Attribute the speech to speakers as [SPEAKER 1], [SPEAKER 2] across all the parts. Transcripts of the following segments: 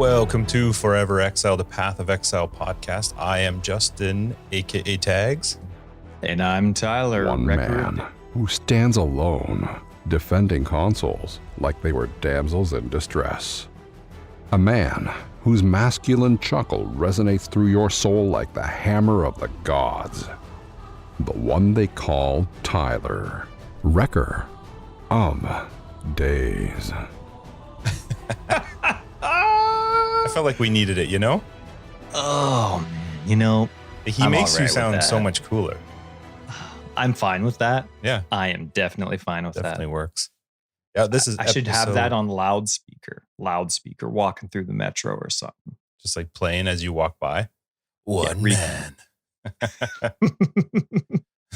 [SPEAKER 1] Welcome to Forever Exiled, the Path of Exile podcast. I am Justin, aka Tags.
[SPEAKER 2] And I'm Tyler.
[SPEAKER 3] One man who stands alone, defending consoles like they were damsels in distress. A man whose masculine chuckle resonates through your soul like the hammer of the gods. The one they call Tyler, wrecker of days.
[SPEAKER 1] I felt like we needed it, you know?
[SPEAKER 2] Oh, man. You know,
[SPEAKER 1] He makes you sound so much cooler.
[SPEAKER 2] I'm fine with that.
[SPEAKER 1] Yeah.
[SPEAKER 2] I am definitely fine with
[SPEAKER 1] Definitely works. Yeah, this is
[SPEAKER 2] I should have that on loudspeaker, walking through the metro or something.
[SPEAKER 1] just like playing as you walk by. One man.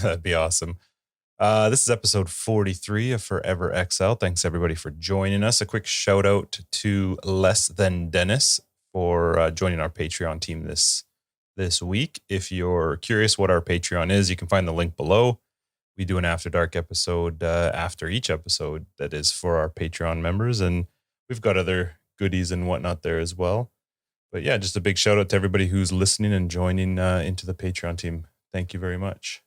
[SPEAKER 1] That'd be awesome. This is episode 43 of Forever Exiled. Thanks everybody for joining us. A quick shout out to Less Than Dennis for joining our Patreon team this week. If you're curious what our Patreon is, you can find the link below. We do an After Dark episode after each episode that is for our Patreon members, and we've got other goodies and whatnot there as well. But yeah, just a big shout out to everybody who's listening and joining into the Patreon team. Thank you very much.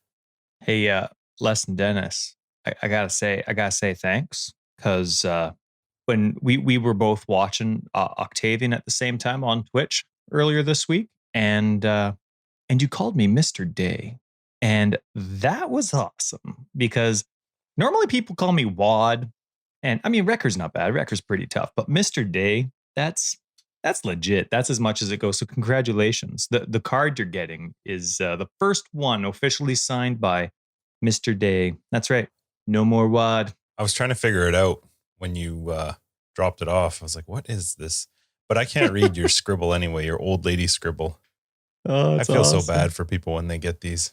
[SPEAKER 2] Hey, Less Than Dennis, I gotta say thanks, because when we were both watching Octavian at the same time on Twitch earlier this week, and you called me Mr. Day, and that was awesome because normally people call me Wad, and I mean Wrecker's not bad, Wrecker's pretty tough, but Mr. Day, that's legit. That's as much as it goes. So congratulations. The card you're getting is the first one officially signed by Mr. Day. That's right. No more Wad.
[SPEAKER 1] I was trying to figure it out when you dropped it off. I was like, what is this? But I can't read your scribble anyway, your old lady scribble.
[SPEAKER 2] Oh,
[SPEAKER 1] I feel so bad for people when they get these.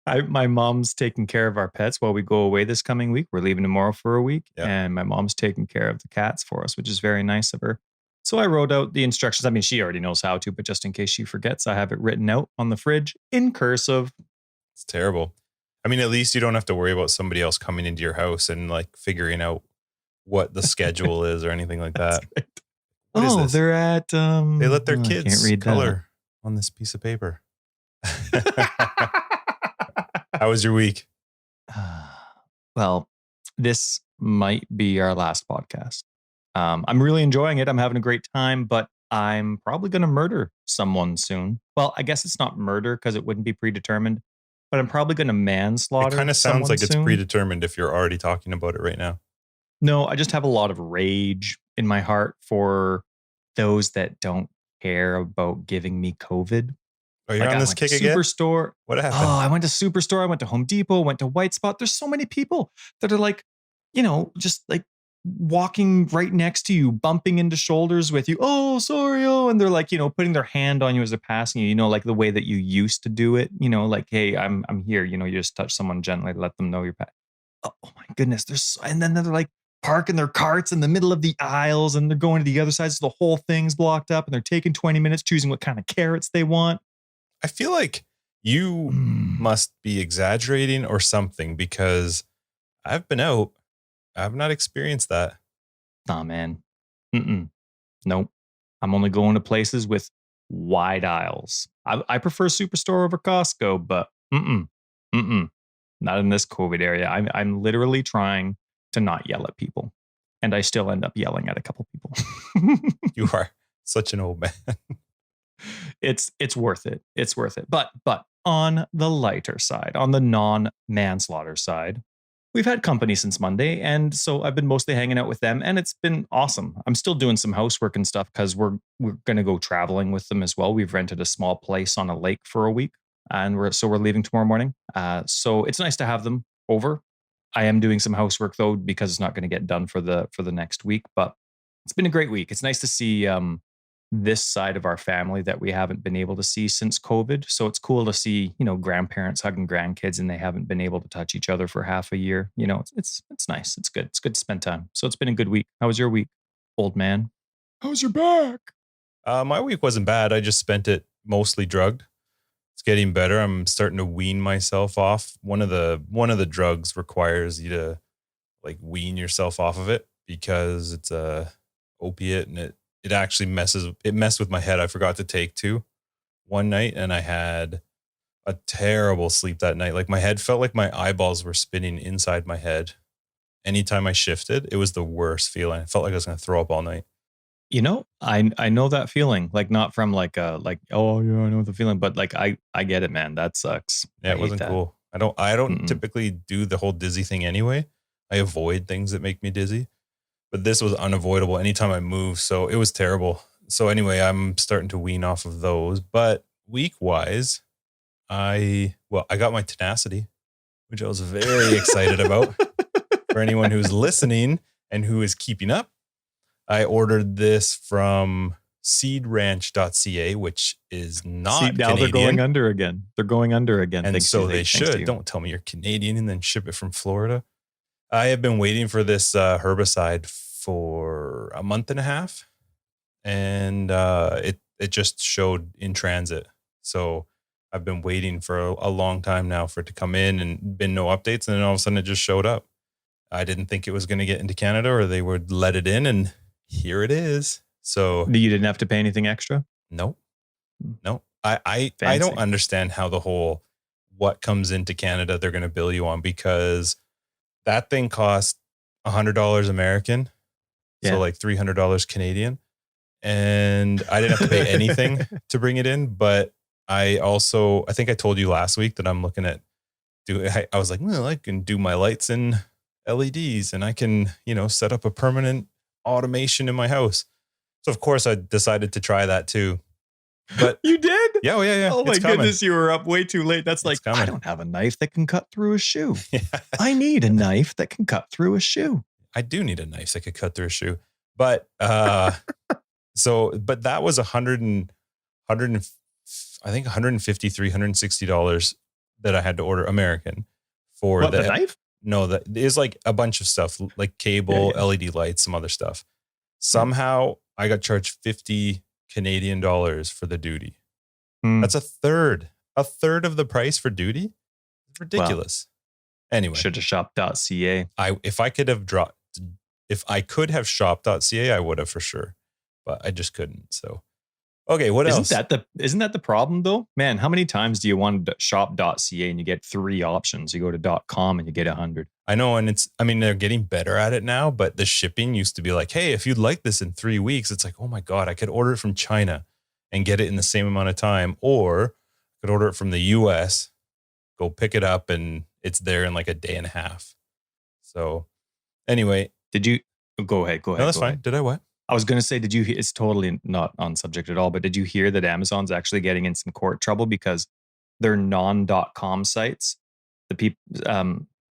[SPEAKER 2] My mom's taking care of our pets while we go away this coming week. We're leaving tomorrow for a week.
[SPEAKER 1] Yeah.
[SPEAKER 2] And my mom's taking care of the cats for us, which is very nice of her. So I wrote out the instructions. I mean, she already knows how to, but just in case she forgets, I have it written out on the fridge in cursive.
[SPEAKER 1] It's terrible. I mean, at least you don't have to worry about somebody else coming into your house and like figuring out what the schedule is or anything like that.
[SPEAKER 2] Right.
[SPEAKER 1] What is this?
[SPEAKER 2] They're at
[SPEAKER 1] They let their
[SPEAKER 2] I
[SPEAKER 1] kids
[SPEAKER 2] can't read
[SPEAKER 1] color on this piece of paper. How was your week?
[SPEAKER 2] Well, this might be our last podcast. I'm really enjoying it. I'm having a great time, but I'm probably going to murder someone soon. Well, I guess it's not murder because it wouldn't be predetermined, but I'm probably going to manslaughter.
[SPEAKER 1] It kind of sounds like it's
[SPEAKER 2] soon.
[SPEAKER 1] predetermined if you're already talking about it right now.
[SPEAKER 2] No, I just have a lot of rage in my heart for those that don't care about giving me COVID.
[SPEAKER 1] Oh, you're on this kick again?
[SPEAKER 2] Superstore.
[SPEAKER 1] What happened?
[SPEAKER 2] Oh, I went to Superstore. I went to Home Depot. Went to White Spot. There's so many people that are like, just like walking right next to you, bumping into shoulders with you. Oh, sorry. Oh, and they're like, putting their hand on you as they're passing you, like the way that you used to do it, like, hey, I'm here. You just touch someone gently to let them know you're back. Oh my goodness. And then they're like parking their carts in the middle of the aisles and they're going to the other side. So the whole thing's blocked up and they're taking 20 minutes choosing what kind of carrots they want.
[SPEAKER 1] I feel like you must be exaggerating or something because I've been out. I've not experienced that.
[SPEAKER 2] Nah, man. Nope. I'm only going to places with wide aisles. I prefer Superstore over Costco, but not in this COVID area. I'm literally trying to not yell at people, and I still end up yelling at a couple people.
[SPEAKER 1] You are such an old man.
[SPEAKER 2] It's worth it. It's worth it. But on the lighter side, on the non-manslaughter side, we've had company since Monday, and so I've been mostly hanging out with them, and it's been awesome. I'm still doing some housework and stuff because we're going to go traveling with them as well. We've rented a small place on a lake for a week, and we're leaving tomorrow morning. So it's nice to have them over. I am doing some housework though because it's not going to get done for the next week, but it's been a great week. It's nice to see this side of our family that we haven't been able to see since COVID. So it's cool to see, grandparents hugging grandkids and they haven't been able to touch each other for half a year. It's nice. It's good. It's good to spend time. So it's been a good week. How was your week, old man? How's your back?
[SPEAKER 1] My week wasn't bad. I just spent it mostly drugged. It's getting better. I'm starting to wean myself off. One of the drugs requires you to like wean yourself off of it because it's a opiate and it actually messed with my head. I forgot to take 2 one night, and I had a terrible sleep that night. Like my head felt like my eyeballs were spinning inside my head. Anytime I shifted, it was the worst feeling. I felt like I was going to throw up all night.
[SPEAKER 2] You know, I know that feeling, like not from like oh yeah, I know the feeling, but like I get it, man. That sucks.
[SPEAKER 1] Yeah, it wasn't cool. I don't typically do the whole dizzy thing anyway. I avoid things that make me dizzy, but this was unavoidable anytime I move. So it was terrible. So anyway, I'm starting to wean off of those, but week wise, I got my tenacity, which I was very excited about. For anyone who's listening and who is keeping up, I ordered this from seedranch.ca, which is not Canadian.
[SPEAKER 2] Now they're going under again. They're going under again.
[SPEAKER 1] And so they should. Don't tell me you're Canadian and then ship it from Florida. I have been waiting for this herbicide for a month and a half, and it just showed in transit. So I've been waiting for a long time now for it to come in, and been no updates. And then all of a sudden it just showed up. I didn't think it was going to get into Canada, or they would let it in, and here it is. So
[SPEAKER 2] you didn't have to pay anything extra?
[SPEAKER 1] No. I don't understand how the whole what comes into Canada they're going to bill you on, because that thing cost $100 American. Yeah. So like $300 Canadian. And I didn't have to pay anything to bring it in. But I think I told you last week that I'm looking at I was like, well, I can do my lights in LEDs, and I can, set up a permanent automation in my house. So of course I decided to try that too. But
[SPEAKER 2] you did?
[SPEAKER 1] Yeah.
[SPEAKER 2] Oh my goodness, you were up way too late. That's like,
[SPEAKER 1] coming.
[SPEAKER 2] I don't have a knife that can cut through a shoe. Yeah. I need a knife that can cut through a shoe.
[SPEAKER 1] I do need a knife that could cut through a shoe. But but that was $150, $160 that I had to order American for
[SPEAKER 2] the knife.
[SPEAKER 1] No, that is like a bunch of stuff, like cable, LED lights, some other stuff. Somehow I got charged 50 Canadian dollars for the duty. That's a third of the price for duty. It's ridiculous. Well, anyway,
[SPEAKER 2] should have shopped.ca.
[SPEAKER 1] If I could have shopped.ca, I would have for sure, but I just couldn't. So, okay, what else?
[SPEAKER 2] Isn't that the problem though? Man, how many times do you want to shop.ca and you get 3 options? You go to .com and you get 100.
[SPEAKER 1] I know. And they're getting better at it now, but the shipping used to be like, hey, if you'd like this in 3 weeks, it's like, oh my God, I could order it from China and get it in the same amount of time, or I could order it from the US, go pick it up, and it's there in like a day and a half. So anyway.
[SPEAKER 2] Did you go ahead?
[SPEAKER 1] No, that's fine. Did I what?
[SPEAKER 2] I was going to say, it's totally not on subject at all, but did you hear that Amazon's actually getting in some court trouble because their non.com sites, the people,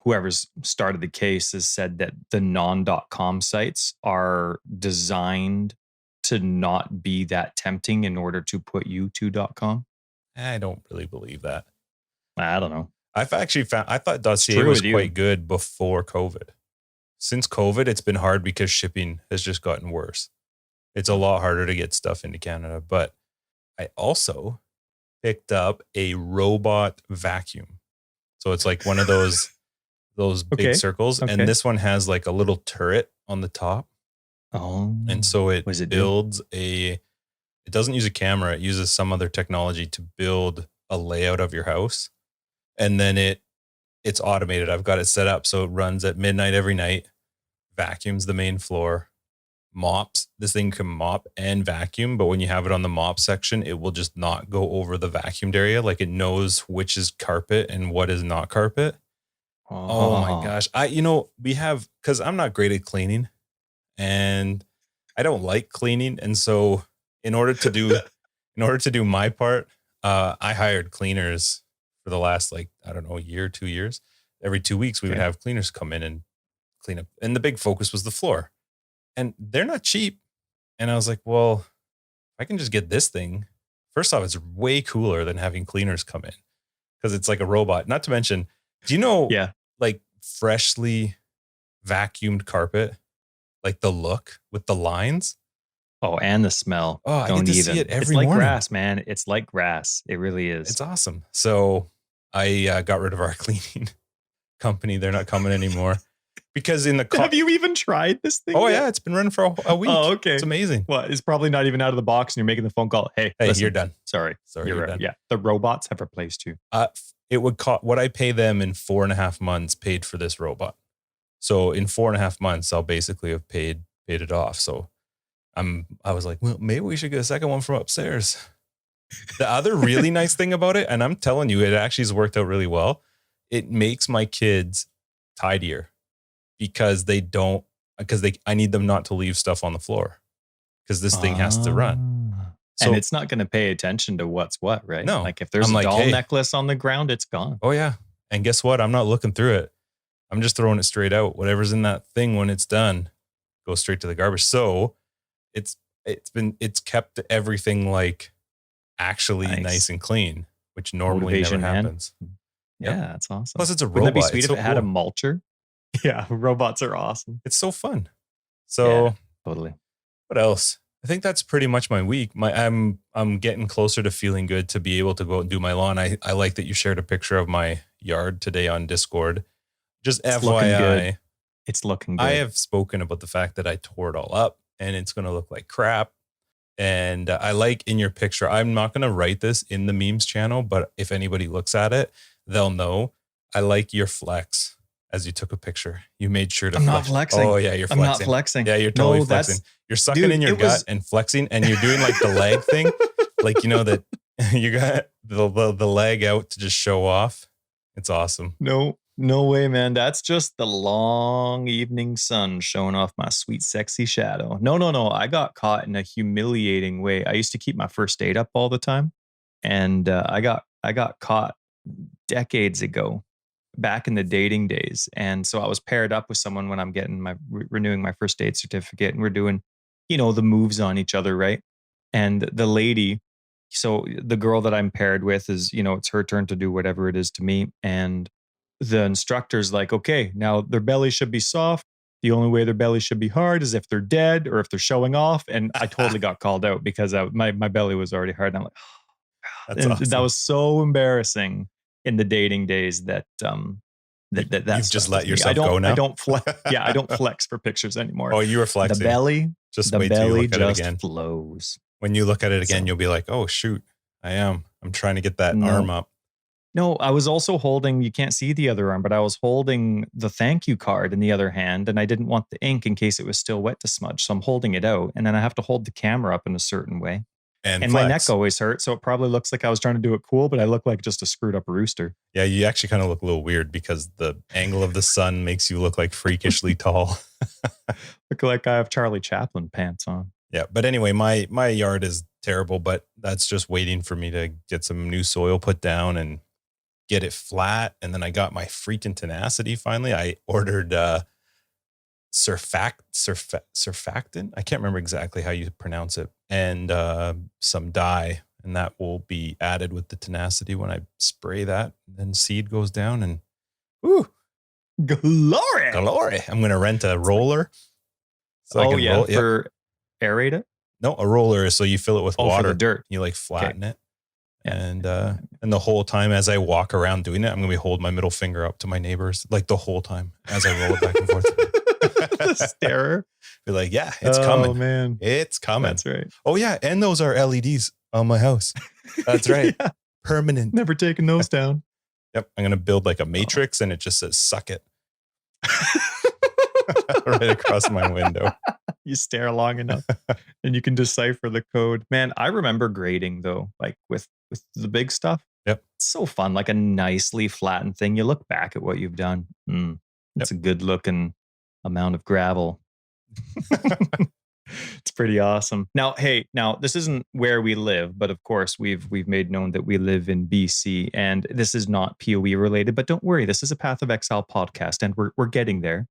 [SPEAKER 2] whoever's started the case has said that the non.com sites are designed to not be that tempting in order to put you to .com?
[SPEAKER 1] I don't really believe that.
[SPEAKER 2] I don't know.
[SPEAKER 1] I thought .ca was quite good before COVID. Since COVID, it's been hard because shipping has just gotten worse. It's a lot harder to get stuff into Canada. But I also picked up a robot vacuum. So it's like one of those big circles. Okay. And this one has like a little turret on the top.
[SPEAKER 2] Oh.
[SPEAKER 1] And so it builds it doesn't use a camera. It uses some other technology to build a layout of your house. And then it's automated. I've got it set up so it runs at midnight every night, vacuums the main floor, mops. This thing can mop and vacuum, but when you have it on the mop section, it will just not go over the vacuumed area. Like it knows which is carpet and what is not carpet. Oh my gosh. Because I'm not great at cleaning and I don't like cleaning. And so in order to do my part, I hired cleaners for the last, year, 2 years. Every 2 weeks, we would have cleaners come in and clean up. And the big focus was the floor. And they're not cheap. And I was like, well, if I can just get this thing, first off, it's way cooler than having cleaners come in because it's like a robot. Not to mention, do you know, like freshly vacuumed carpet, like the look with the lines?
[SPEAKER 2] Oh, and the smell.
[SPEAKER 1] Oh, I get to see it every morning.
[SPEAKER 2] It's like grass, man. It's like grass. It really is.
[SPEAKER 1] It's awesome. So I got rid of our cleaning company. They're not coming anymore. Because in the
[SPEAKER 2] Have you even tried this thing?
[SPEAKER 1] Oh
[SPEAKER 2] yet?
[SPEAKER 1] yeah, it's been running for a week.
[SPEAKER 2] Oh, okay.
[SPEAKER 1] It's amazing.
[SPEAKER 2] Well, it's probably not even out of the box and you're making the phone call. Hey, listen,
[SPEAKER 1] you're done.
[SPEAKER 2] Sorry,
[SPEAKER 1] you're done.
[SPEAKER 2] Yeah, the robots have replaced you.
[SPEAKER 1] It would cost what I pay them in 4.5 months paid for this robot. So in 4.5 months, I'll basically have paid it off. So I was like, well, maybe we should get a second one from upstairs. The other really nice thing about it, and I'm telling you, it actually has worked out really well. It makes my kids tidier because I need them not to leave stuff on the floor because this thing has to run. So,
[SPEAKER 2] and it's not going to pay attention to what's what, right?
[SPEAKER 1] No.
[SPEAKER 2] Like if there's a doll necklace on the ground, it's gone.
[SPEAKER 1] Oh yeah. And guess what? I'm not looking through it. I'm just throwing it straight out. Whatever's in that thing when it's done goes straight to the garbage. So it's kept everything like actually nice and clean, which normally never happens.
[SPEAKER 2] Yeah, that's awesome.
[SPEAKER 1] Plus it's a robot.
[SPEAKER 2] Wouldn't that be sweet if it had a mulcher? Yeah, robots are awesome.
[SPEAKER 1] It's so fun. So
[SPEAKER 2] yeah, totally.
[SPEAKER 1] What else? I think that's pretty much my week. I'm getting closer to feeling good to be able to go and do my lawn. I like that you shared a picture of my yard today on Discord. Just it's FYI,
[SPEAKER 2] it's looking good.
[SPEAKER 1] I have spoken about the fact that I tore it all up and it's going to look like crap. And I like in your picture, I'm not going to write this in the memes channel, but if anybody looks at it, they'll know. I like your flex as you took a picture. You made sure to
[SPEAKER 2] I'm not flexing.
[SPEAKER 1] Oh yeah, you're flexing.
[SPEAKER 2] I'm not flexing.
[SPEAKER 1] Yeah, you're totally flexing. You're sucking in your gut and flexing, and you're doing like the leg thing. Like, you know, that you got the leg out to just show off. It's awesome.
[SPEAKER 2] No way, man. That's just the long evening sun showing off my sweet, sexy shadow. No. I got caught in a humiliating way. I used to keep my first date up all the time. And I got caught decades ago, back in the dating days. And so I was paired up with someone when I'm getting renewing my first date certificate. And we're doing, the moves on each other, right? And the lady, so the girl that I'm paired with is, it's her turn to do whatever it is to me. And the instructor's like, okay, now their belly should be soft. The only way their belly should be hard is if they're dead or if they're showing off. And I totally got called out because my belly was already hard. And I'm like,
[SPEAKER 1] that's awesome.
[SPEAKER 2] That was so embarrassing in the dating days that
[SPEAKER 1] you've just let yourself go now.
[SPEAKER 2] I don't flex. Yeah, I don't flex for pictures anymore.
[SPEAKER 1] Oh, you were flexing.
[SPEAKER 2] The belly,
[SPEAKER 1] just wait till you look at it again.
[SPEAKER 2] Flows.
[SPEAKER 1] When you look at it again, you'll be like, oh shoot, I'm trying to get that arm up.
[SPEAKER 2] No, I was also holding, you can't see the other arm, but I was holding the thank you card in the other hand, and I didn't want the ink in case it was still wet to smudge. So I'm holding it out, and then I have to hold the camera up in a certain way. And my neck always hurts, so it probably looks like I was trying to do it cool, but I look like just a screwed up rooster.
[SPEAKER 1] Yeah, you actually kind of look a little weird because the angle of the sun makes you look like freakishly tall.
[SPEAKER 2] Look like I have Charlie Chaplin pants on.
[SPEAKER 1] Yeah, but anyway, my yard is terrible, but that's just waiting for me to get some new soil put down and get it flat. And then I got my freaking tenacity finally. I ordered surfactant. I can't remember exactly how you pronounce it. And some dye. And that will be added with the tenacity when I spray that. And then seed goes down and woo.
[SPEAKER 2] Glory.
[SPEAKER 1] I'm going to rent a roller.
[SPEAKER 2] So for aerate it?
[SPEAKER 1] No, a roller is so you fill it with water.
[SPEAKER 2] For the dirt.
[SPEAKER 1] You like flatten it. And the whole time as I walk around doing it, I'm going to be holding my middle finger up to my neighbors, like the whole time as I roll it back and forth.
[SPEAKER 2] The starer.
[SPEAKER 1] Be like, yeah, it's coming.
[SPEAKER 2] Oh, man.
[SPEAKER 1] It's coming.
[SPEAKER 2] That's right.
[SPEAKER 1] Oh, yeah. And those are LEDs on my house. That's right. Yeah. Permanent.
[SPEAKER 2] Never taking those down.
[SPEAKER 1] Yep. I'm going to build like a matrix and it just says, suck it. Right across my window.
[SPEAKER 2] You stare long enough and you can decipher the code. Man, I remember grading though, like with the big stuff.
[SPEAKER 1] Yep.
[SPEAKER 2] It's so fun, like a nicely flattened thing. You look back at what you've done. It's a good looking amount of gravel. It's pretty awesome. Now, this isn't where we live, but of course we've made known that we live in BC, and this is not PoE related, but don't worry, this is a Path of Exile podcast, and we're getting there.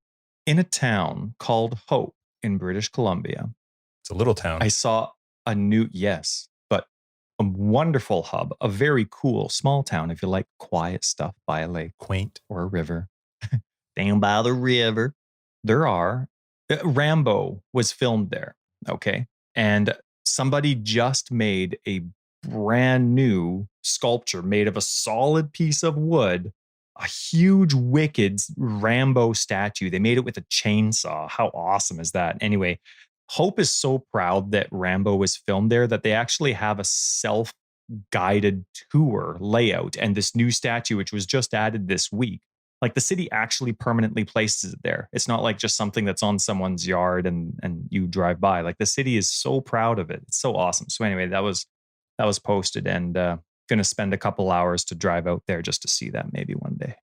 [SPEAKER 2] In a town called Hope in British Columbia.
[SPEAKER 1] It's a little town.
[SPEAKER 2] I saw a wonderful hub, a very cool small town if you like quiet stuff by a lake.
[SPEAKER 1] Quaint.
[SPEAKER 2] Or a river. Down by the river. There are, Rambo was filmed there, okay? And somebody just made a brand new sculpture made of a solid piece of wood, a huge, wicked Rambo statue. They made it with a chainsaw. How awesome is that? Anyway, Hope is so proud that Rambo was filmed there that they actually have a self-guided tour layout and this new statue, which was just added this week. Like the city actually permanently places it there. It's not like just something that's on someone's yard and you drive by. Like the city is so proud of it. It's so awesome. So anyway, that was posted, and going to spend a couple hours to drive out there just to see that maybe one day.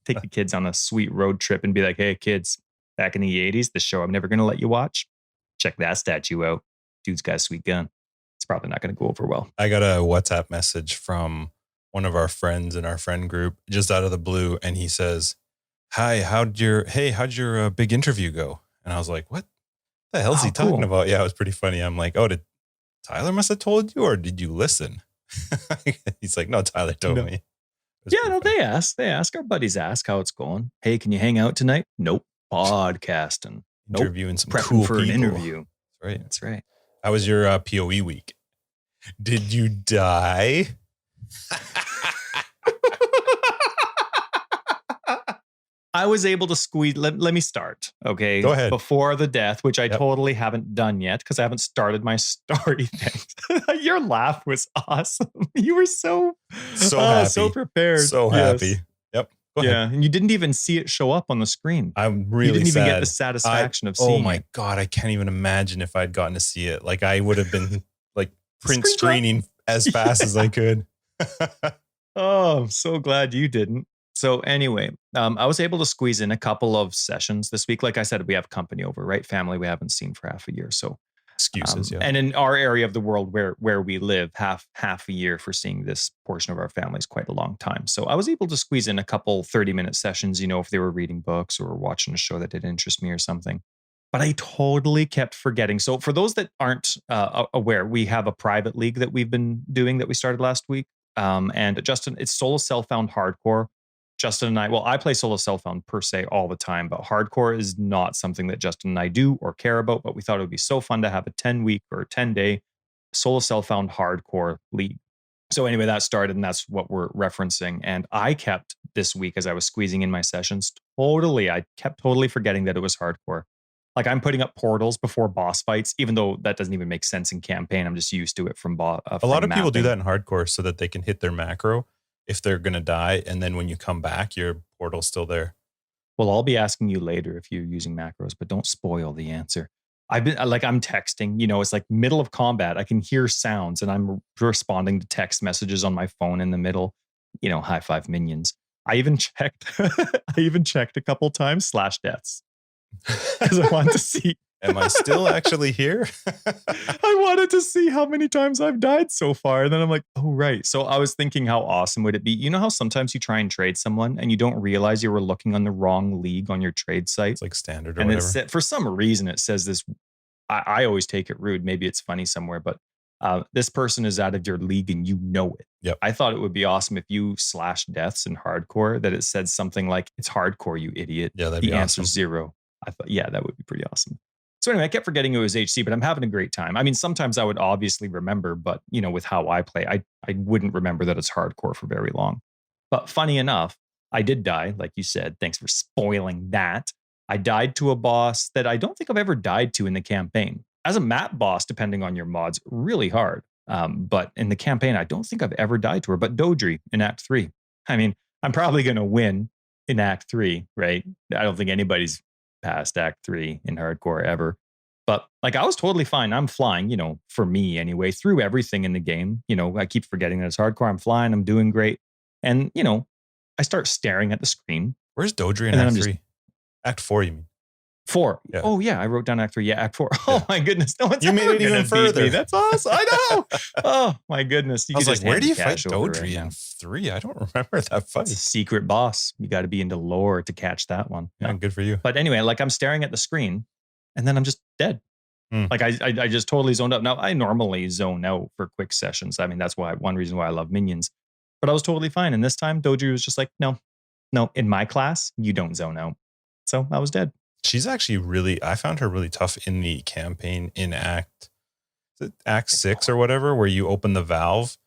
[SPEAKER 2] Take the kids on a sweet road trip and be like, hey kids, back in the 80s, the show I'm never going to let you watch. Check that statue out. Dude's got a sweet gun. It's probably not going to go over well.
[SPEAKER 1] I got a WhatsApp message from one of our friends in our friend group just out of the blue. And he says, hi, how'd your big interview go? And I was like, what the hell is he talking about? Yeah, it was pretty funny. I'm like, oh, did Tyler must have told you, or did you listen? He's like, no, Tyler told me.
[SPEAKER 2] Yeah, no, funny. They ask. Our buddies ask how it's going. Hey, can you hang out tonight? Nope. Podcasting. Nope.
[SPEAKER 1] Interviewing some
[SPEAKER 2] prepping
[SPEAKER 1] cool
[SPEAKER 2] for
[SPEAKER 1] people.
[SPEAKER 2] An interview.
[SPEAKER 1] That's right. How was your PoE week? Did you die?
[SPEAKER 2] I was able to squeeze. Let me start. Okay.
[SPEAKER 1] Go ahead.
[SPEAKER 2] Before the death, which I totally haven't done yet because I haven't started my story thing. Your laugh was awesome. You were so
[SPEAKER 1] happy.
[SPEAKER 2] so prepared.
[SPEAKER 1] So happy. Yep. Go ahead.
[SPEAKER 2] And you didn't even see it show up on the screen.
[SPEAKER 1] I'm really
[SPEAKER 2] You didn't
[SPEAKER 1] sad.
[SPEAKER 2] even get the satisfaction of seeing it.
[SPEAKER 1] Oh my God. I can't even imagine if I'd gotten to see it. Like I would have been like print screening as fast as I could.
[SPEAKER 2] Oh, I'm so glad you didn't. So anyway, I was able to squeeze in a couple of sessions this week. Like I said, we have company over, right? Family we haven't seen for half a year. So
[SPEAKER 1] excuses, yeah.
[SPEAKER 2] And in our area of the world where we live, half a year for seeing this portion of our family is quite a long time. So I was able to squeeze in a couple 30-minute sessions, if they were reading books or watching a show that did interest me or something. But I totally kept forgetting. So for those that aren't aware, we have a private league that we've been doing that we started last week. And Justin, it's solo self-found hardcore. Justin and I play solo self-found per se all the time, but hardcore is not something that Justin and I do or care about, but we thought it would be so fun to have a 10-week or 10-day solo self-found hardcore league. So anyway, that started, and that's what we're referencing. And I kept this week, as I was squeezing in my sessions, I kept totally forgetting that it was hardcore. Like I'm putting up portals before boss fights, even though that doesn't even make sense in campaign. I'm just used to it from
[SPEAKER 1] a lot of people do that in hardcore so that they can hit their macro if they're going to die. And then when you come back, your portal's still there.
[SPEAKER 2] Well, I'll be asking you later if you're using macros, but don't spoil the answer. I'm texting, it's like middle of combat. I can hear sounds and I'm responding to text messages on my phone in the middle, high five minions. I even checked a couple times /deaths because I wanted to see.
[SPEAKER 1] Am I still actually here?
[SPEAKER 2] I wanted to see how many times I've died so far. And then I'm like, oh, right. So I was thinking, how awesome would it be? You know how sometimes you try and trade someone and you don't realize you were looking on the wrong league on your trade site?
[SPEAKER 1] It's like standard or
[SPEAKER 2] and
[SPEAKER 1] whatever.
[SPEAKER 2] For some reason, it says this. I always take it rude. Maybe it's funny somewhere, but this person is out of your league and you know it.
[SPEAKER 1] Yep.
[SPEAKER 2] I thought it would be awesome if you /deaths in hardcore that it said something like, it's hardcore, you idiot.
[SPEAKER 1] Yeah, that'd be awesome.
[SPEAKER 2] The answer's 0. I thought, yeah, that would be pretty awesome. So anyway, I kept forgetting it was HC, but I'm having a great time. I mean, sometimes I would obviously remember, but with how I play, I wouldn't remember that it's hardcore for very long. But funny enough, I did die, like you said. Thanks for spoiling that. I died to a boss that I don't think I've ever died to in the campaign. As a map boss, depending on your mods, really hard. But in the campaign, I don't think I've ever died to her. But Dodri in Act 3. I mean, I'm probably going to win in Act 3, right? I don't think anybody's past Act 3 in hardcore ever. But I was totally fine. I'm flying, for me anyway, through everything in the game. I keep forgetting that it's hardcore. I'm flying. I'm doing great. And, I start staring at the screen.
[SPEAKER 1] Where's Dodri in Act 3? Act 4, you mean?
[SPEAKER 2] 4.
[SPEAKER 1] Yeah.
[SPEAKER 2] Oh, yeah. I wrote down Act 3. Yeah, Act 4. Oh, my goodness. No one's
[SPEAKER 1] you made it even further.
[SPEAKER 2] Me. That's awesome. I know. Oh, my goodness.
[SPEAKER 1] I was like, where do you fight Dodri in 3? I don't remember that fight.
[SPEAKER 2] It's a secret boss. You got to be into lore to catch that one.
[SPEAKER 1] Yeah, good for you.
[SPEAKER 2] But anyway, I'm staring at the screen and then I'm just dead. I just totally zoned out. Now, I normally zone out for quick sessions. I mean, that's one reason why I love minions. But I was totally fine. And this time, Dodri was just like, no, in my class, you don't zone out. So I was dead.
[SPEAKER 1] She's actually I found her really tough in the campaign in Act 6 or whatever, where you open the valve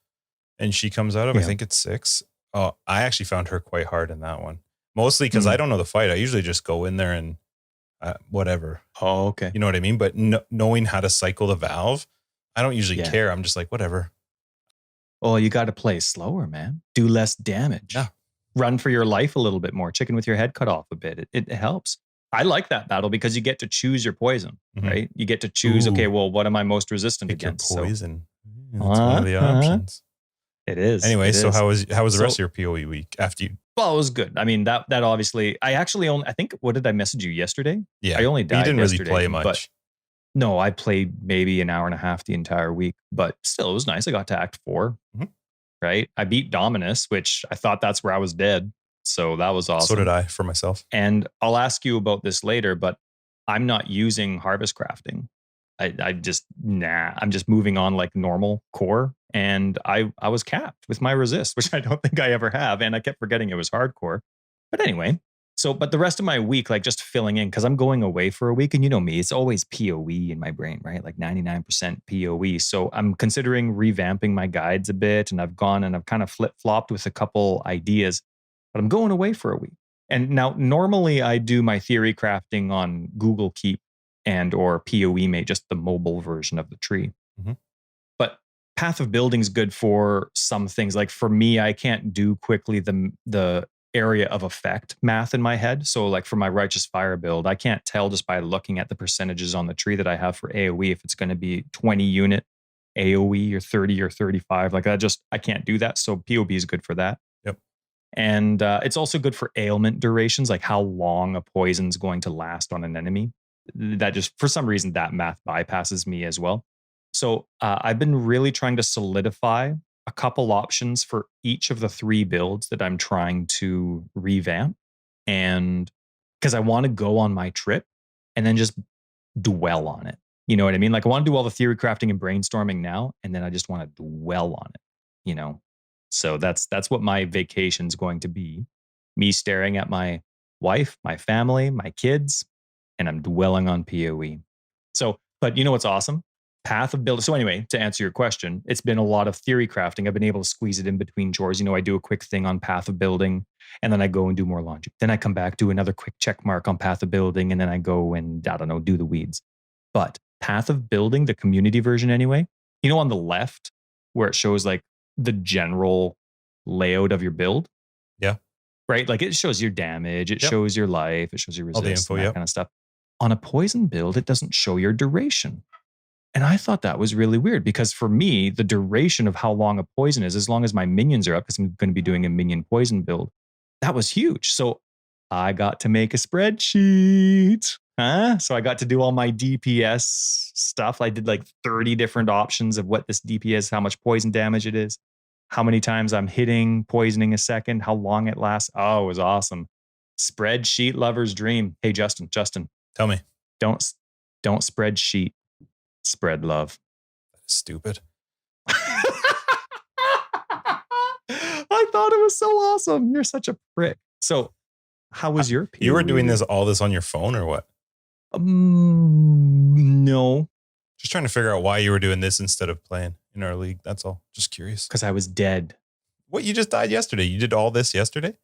[SPEAKER 1] and she comes out of, I think it's 6. Oh, I actually found her quite hard in that one. Mostly because I don't know the fight. I usually just go in there and whatever.
[SPEAKER 2] Oh, okay.
[SPEAKER 1] You know what I mean? But knowing how to cycle the valve, I don't usually care. I'm just like, whatever.
[SPEAKER 2] Oh, you got to play slower, man. Do less damage.
[SPEAKER 1] Yeah.
[SPEAKER 2] Run for your life a little bit more. Chicken with your head cut off a bit. It helps. I like that battle because you get to choose your poison, right? You get to choose, okay, well, what am I most resistant against?
[SPEAKER 1] Poison. So, that's one of the options.
[SPEAKER 2] It is.
[SPEAKER 1] Anyway, so how was the rest of your PoE week after you?
[SPEAKER 2] Well, it was good. I mean, that obviously, I think, what did I message you yesterday?
[SPEAKER 1] Yeah.
[SPEAKER 2] I only died
[SPEAKER 1] You didn't
[SPEAKER 2] yesterday,
[SPEAKER 1] really play much.
[SPEAKER 2] But no, I played maybe an hour and a half the entire week, but still, it was nice. I got to Act 4, right? I beat Dominus, which I thought that's where I was dead. So that was awesome.
[SPEAKER 1] So did I for myself.
[SPEAKER 2] And I'll ask you about this later, but I'm not using harvest crafting. I'm just moving on like normal core. And I was capped with my resist, which I don't think I ever have. And I kept forgetting it was hardcore. But anyway, but the rest of my week, like just filling in, because I'm going away for a week. And you know me, it's always PoE in my brain, right? Like 99% PoE. So I'm considering revamping my guides a bit. And I've gone and I've kind of flip-flopped with a couple ideas. But I'm going away for a week. And now normally I do my theory crafting on Google Keep and or PoE Mate, just the mobile version of the tree. But Path of Building is good for some things. Like for me, I can't do quickly the area of effect math in my head. So like for my Righteous Fire build, I can't tell just by looking at the percentages on the tree that I have for AoE if it's going to be 20 unit AoE or 30 or 35. Like I can't do that. So PoB is good for that. And it's also good for ailment durations, like how long a poison's going to last on an enemy. That just, for some reason, that math bypasses me as well. So I've been really trying to solidify a couple options for each of the 3 builds that I'm trying to revamp. And because I want to go on my trip and then just dwell on it. You know what I mean? Like I want to do all the theory crafting and brainstorming now, and then I just want to dwell on it, you know? So that's what my vacation's going to be. Me staring at my wife, my family, my kids, and I'm dwelling on PoE. So, but you know what's awesome? Path of Building. So anyway, to answer your question, it's been a lot of theory crafting. I've been able to squeeze it in between chores. You know, I do a quick thing on Path of Building, and then I go and do more logic. Then I come back, do another quick check mark on Path of Building, and then I go and, I don't know, do the weeds. But Path of Building, the community version anyway, you know, on the left where it shows like the general layout of your build.
[SPEAKER 1] Yeah.
[SPEAKER 2] Right? Like it shows your damage, it shows your life, it shows your resist,
[SPEAKER 1] all the info,
[SPEAKER 2] and that kind of stuff. On a poison build, it doesn't show your duration. And I thought that was really weird because for me, the duration of how long a poison is, as long as my minions are up, because I'm going to be doing a minion poison build, that was huge. So I got to make a spreadsheet. So I got to do all my DPS stuff. I did like 30 different options of what this DPS, how much poison damage it is, how many times I'm hitting, poisoning a second, how long it lasts. Oh, it was awesome. Spreadsheet lover's dream. Hey, Justin,
[SPEAKER 1] tell me.
[SPEAKER 2] Don't spreadsheet, spread love.
[SPEAKER 1] Stupid.
[SPEAKER 2] I thought it was so awesome. You're such a prick. So how was your PoE?
[SPEAKER 1] You were doing all this on your phone or what?
[SPEAKER 2] No.
[SPEAKER 1] Just trying to figure out why you were doing this instead of playing in our league. That's all. Just curious.
[SPEAKER 2] Because I was dead.
[SPEAKER 1] What? You just died yesterday? You did all this yesterday?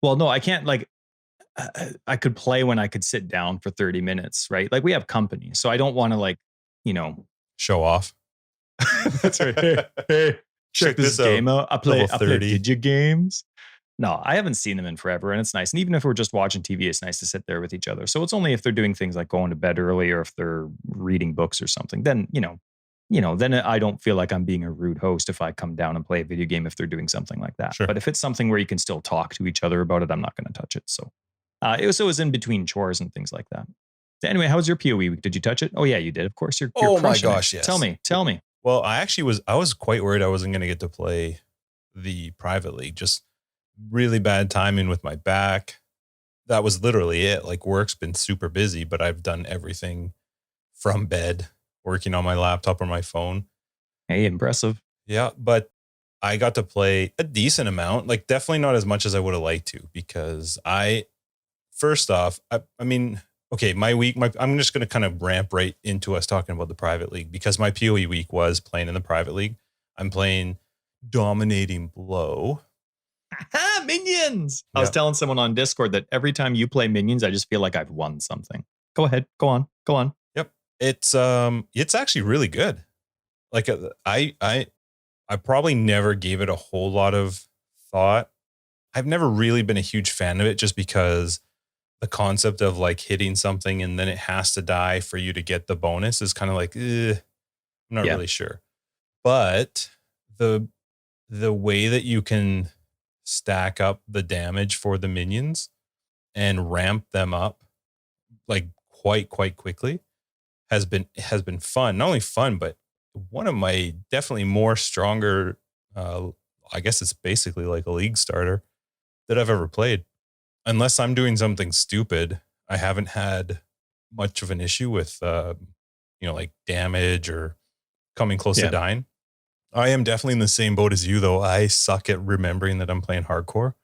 [SPEAKER 2] Well, no, I can't. Like, I could play when I could sit down for 30 minutes, right? Like we have company. So I don't want to like, you know.
[SPEAKER 1] Show off.
[SPEAKER 2] That's right. Hey, check this game out. I play video games. No, I haven't seen them in forever, and it's nice. And even if we're just watching TV, it's nice to sit there with each other. So it's only if they're doing things like going to bed early or if they're reading books or something. Then, then I don't feel like I'm being a rude host if I come down and play a video game if they're doing something like that.
[SPEAKER 1] Sure.
[SPEAKER 2] But if it's something where you can still talk to each other about it, I'm not going to touch it. So it was in between chores and things like that. Anyway, how was your PoE week? Did you touch it? Oh yeah, you did. Of course, you're
[SPEAKER 1] oh my
[SPEAKER 2] crushing
[SPEAKER 1] gosh,
[SPEAKER 2] it.
[SPEAKER 1] yes.
[SPEAKER 2] Tell me.
[SPEAKER 1] Well, I was quite worried I wasn't going to get to play the private league. Just really bad timing with my back. That was literally it. Like work's been super busy, but I've done everything from bed, working on my laptop or my phone.
[SPEAKER 2] Hey, impressive.
[SPEAKER 1] Yeah, but I got to play a decent amount. Like definitely not as much as I would have liked to because first off, okay, my week, I'm just going to kind of ramp right into us talking about the private league because my PoE week was playing in the private league. I'm playing Dominating Blow.
[SPEAKER 2] Minions. I was
[SPEAKER 1] Yeah.
[SPEAKER 2] telling someone on Discord that every time you play minions, I just feel like I've won something. Go ahead. Go on.
[SPEAKER 1] Yep. It's actually really good. Like I probably never gave it a whole lot of thought. I've never really been a huge fan of it just because the concept of like hitting something and then it has to die for you to get the bonus is kind of like, I'm not really sure. But the way that you can stack up the damage for the minions and ramp them up like quite quickly has been fun. Not only fun, but one of my definitely more stronger, I guess it's basically like a league starter that I've ever played. Unless I'm doing something stupid, I haven't had much of an issue with, like damage or coming close to dying. I am definitely in the same boat as you, though. I suck at remembering that I'm playing hardcore.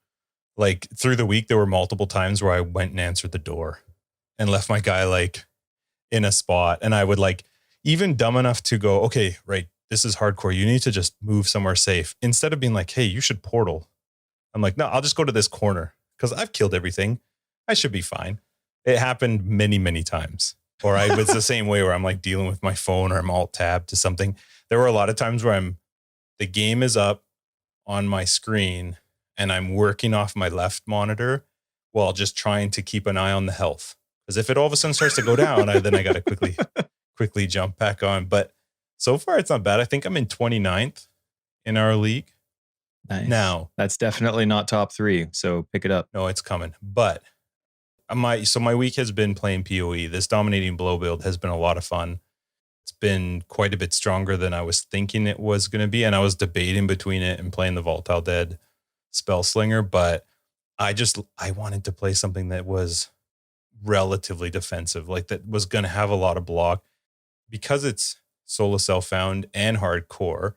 [SPEAKER 1] Like through the week, there were multiple times where I went and answered the door and left my guy like in a spot. And I would like, even dumb enough to go, okay, right, this is hardcore. You need to just move somewhere safe. Instead of being like, hey, you should portal. I'm like, no, I'll just go to this corner because I've killed everything. I should be fine. It happened many times. Or I was the same way where I'm like dealing with my phone or I'm alt tab to something. There were a lot of times where the game is up on my screen and I'm working off my left monitor while just trying to keep an eye on the health. Because if it all of a sudden starts to go down, then I got to quickly jump back on. But so far, it's not bad. I think I'm in 29th in our league.
[SPEAKER 2] Nice.
[SPEAKER 1] Now,
[SPEAKER 2] that's definitely not top 3. So pick it up.
[SPEAKER 1] No, it's coming. But my week has been playing PoE. This dominating blow build has been a lot of fun. It's been quite a bit stronger than I was thinking it was going to be. And I was debating between it and playing the Volatile Dead Spell Slinger. But I wanted to play something that was relatively defensive, like that was going to have a lot of block. Because it's solo self-found and hardcore,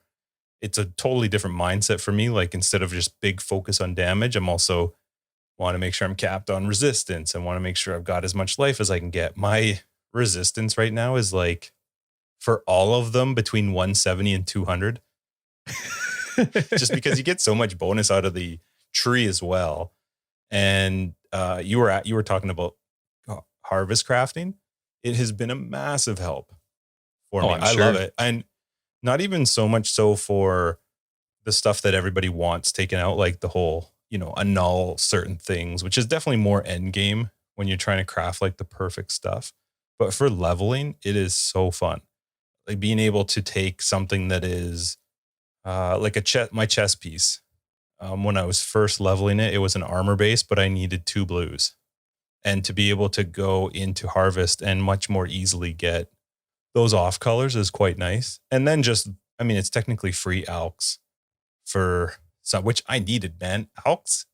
[SPEAKER 1] it's a totally different mindset for me. Like instead of just big focus on damage, I'm also want to make sure I'm capped on resistance and want to make sure I've got as much life as I can get. My resistance right now is like for all of them between 170 and 200. Just because you get so much bonus out of the tree as well. And you were talking about harvest crafting. It has been a massive help for me. I love it. And not even so much so for the stuff that everybody wants taken out, like the whole, annul certain things, which is definitely more end game when you're trying to craft like the perfect stuff. But for leveling, it is so fun. Like being able to take something that is like my chess piece. When I was first leveling it, it was an armor base, but I needed 2 blues. And to be able to go into harvest and much more easily get those off colors is quite nice. And then it's technically free alks for some, which I needed, man. Alks?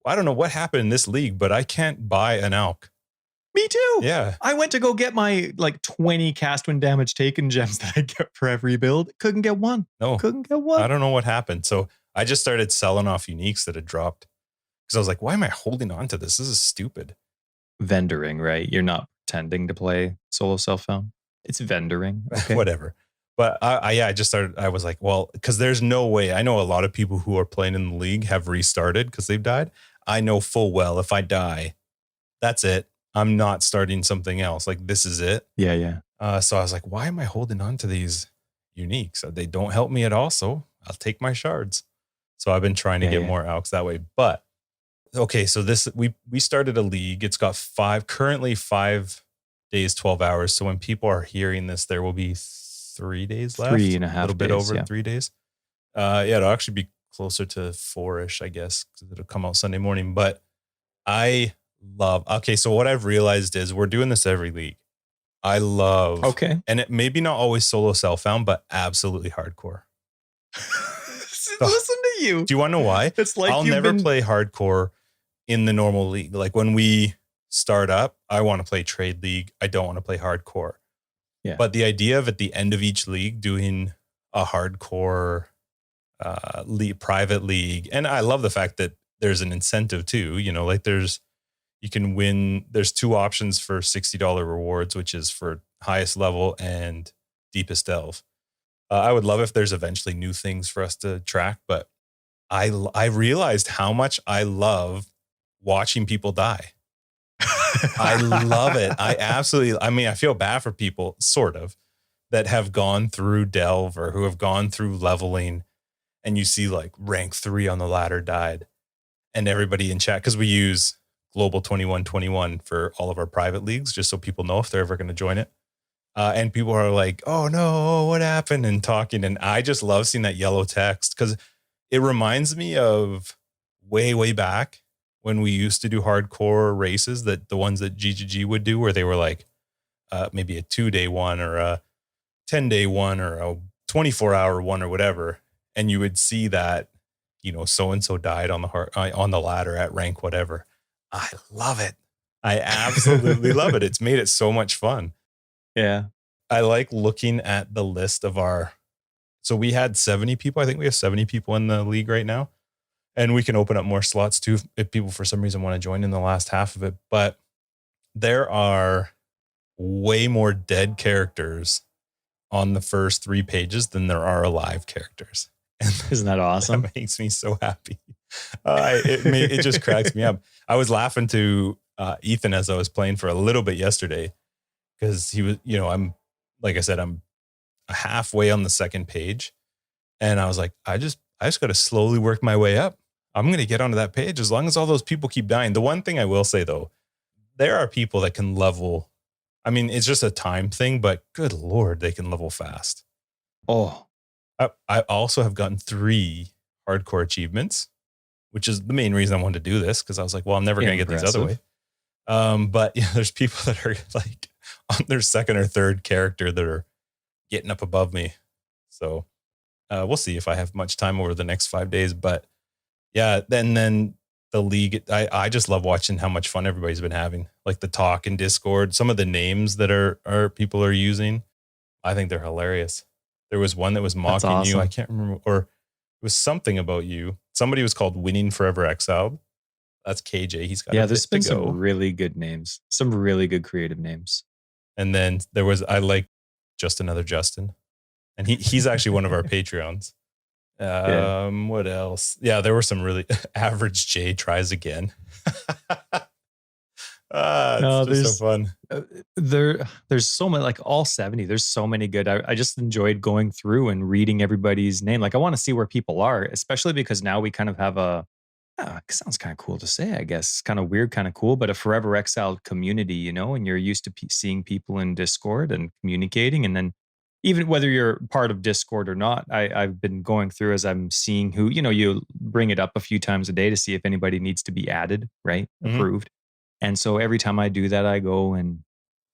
[SPEAKER 1] I don't know what happened in this league, but I can't buy an alk.
[SPEAKER 2] Me too.
[SPEAKER 1] Yeah.
[SPEAKER 2] I went to go get my like 20 cast when damage taken gems that I get for every build. Couldn't get one.
[SPEAKER 1] No.
[SPEAKER 2] Couldn't get one.
[SPEAKER 1] I don't know what happened. So I just started selling off uniques that had dropped. Because I was like, why am I holding on to this? This is stupid.
[SPEAKER 2] Vendoring, right? You're not pretending to play solo self-found. It's vendoring. Okay.
[SPEAKER 1] Whatever. But I just started, I was like, well, because there's no way. I know a lot of people who are playing in the league have restarted because they've died. I know full well if I die, that's it. I'm not starting something else. Like this is it.
[SPEAKER 2] Yeah.
[SPEAKER 1] So I was like, why am I holding on to these uniques? They don't help me at all. So I'll take my shards. So I've been trying to get more alks that way. But okay, so we started a league. It's got currently 5 days, 12 hours. So when people are hearing this, there will be 3 days left.
[SPEAKER 2] 3.5
[SPEAKER 1] a little bit
[SPEAKER 2] days,
[SPEAKER 1] over 3 days. It'll actually be closer to 4-ish, I guess, because it'll come out Sunday morning. But so what I've realized is we're doing this every league. I love, and it maybe not always solo self-found, but absolutely hardcore.
[SPEAKER 2] Listen to you.
[SPEAKER 1] Do you want to know why?
[SPEAKER 2] It's like
[SPEAKER 1] I'll never play hardcore in the normal league. Like when we start up, I want to play trade league. I don't want to play hardcore.
[SPEAKER 2] Yeah.
[SPEAKER 1] But the idea of at the end of each league doing a hardcore private league, and I love the fact that there's an incentive too. Like you can win. There's 2 options for $60 rewards, which is for highest level and deepest delve. I would love if there's eventually new things for us to track, but I realized how much I love watching people die. I love it. I mean, I feel bad for people, sort of, that have gone through Delve or who have gone through leveling, and you see like rank 3 on the ladder died, and everybody in chat, because we use Global 2121 for all of our private leagues, just so people know if they're ever going to join it. And people are like, oh no, what happened? And talking. And I just love seeing that yellow text because it reminds me of way back when we used to do hardcore races, that the ones that GGG would do, where they were like maybe a 2-day one or a 10-day one or a 24-hour one or whatever. And you would see that, so-and-so died on the ladder at rank whatever. I love it. I absolutely love it. It's made it so much fun.
[SPEAKER 2] Yeah.
[SPEAKER 1] I like looking at the list of so we had 70 people. I think we have 70 people in the league right now. And we can open up more slots too if people for some reason want to join in the last half of it. But there are way more dead characters on the first 3 pages than there are alive characters. And
[SPEAKER 2] isn't that awesome?
[SPEAKER 1] That makes me so happy. It just cracks me up. I was laughing to Ethan as I was playing for a little bit yesterday, because he was, I'm halfway on the second page, and I was like, I just got to slowly work my way up. I'm going to get onto that page as long as all those people keep dying. The one thing I will say though, there are people that can level. I mean, it's just a time thing, but good Lord, they can level fast.
[SPEAKER 2] Oh,
[SPEAKER 1] I also have gotten 3 hardcore achievements, which is the main reason I wanted to do this. Cause I was like, well, I'm never going to get these other way. But there's people that are like on their second or third character that are getting up above me. So we'll see if I have much time over the next 5 days. But yeah, then the league, I just love watching how much fun everybody's been having. Like the talk in Discord, some of the names that are people are using, I think they're hilarious. There was one that was mocking you. I can't remember, or it was something about you. Somebody was called Winning Forever Exiled. That's KJ. He's got
[SPEAKER 2] there's been some really good names, some really good creative names.
[SPEAKER 1] And then there was, I like Just Another Justin, and he's actually one of our Patreons. What else? Yeah, there were some really Average J tries again. It's just so fun.
[SPEAKER 2] There's so many, like all 70. There's so many good. I just enjoyed going through and reading everybody's name. Like I want to see where people are, especially because now we kind of have it sounds kind of cool to say, I guess. Kind of weird, kind of cool, but a Forever Exiled community, and you're used to seeing people in Discord and communicating. And then even whether you're part of Discord or not, I've been going through as I'm seeing who, you bring it up a few times a day to see if anybody needs to be added, right? Mm-hmm. Approved. And so every time I do that, I go and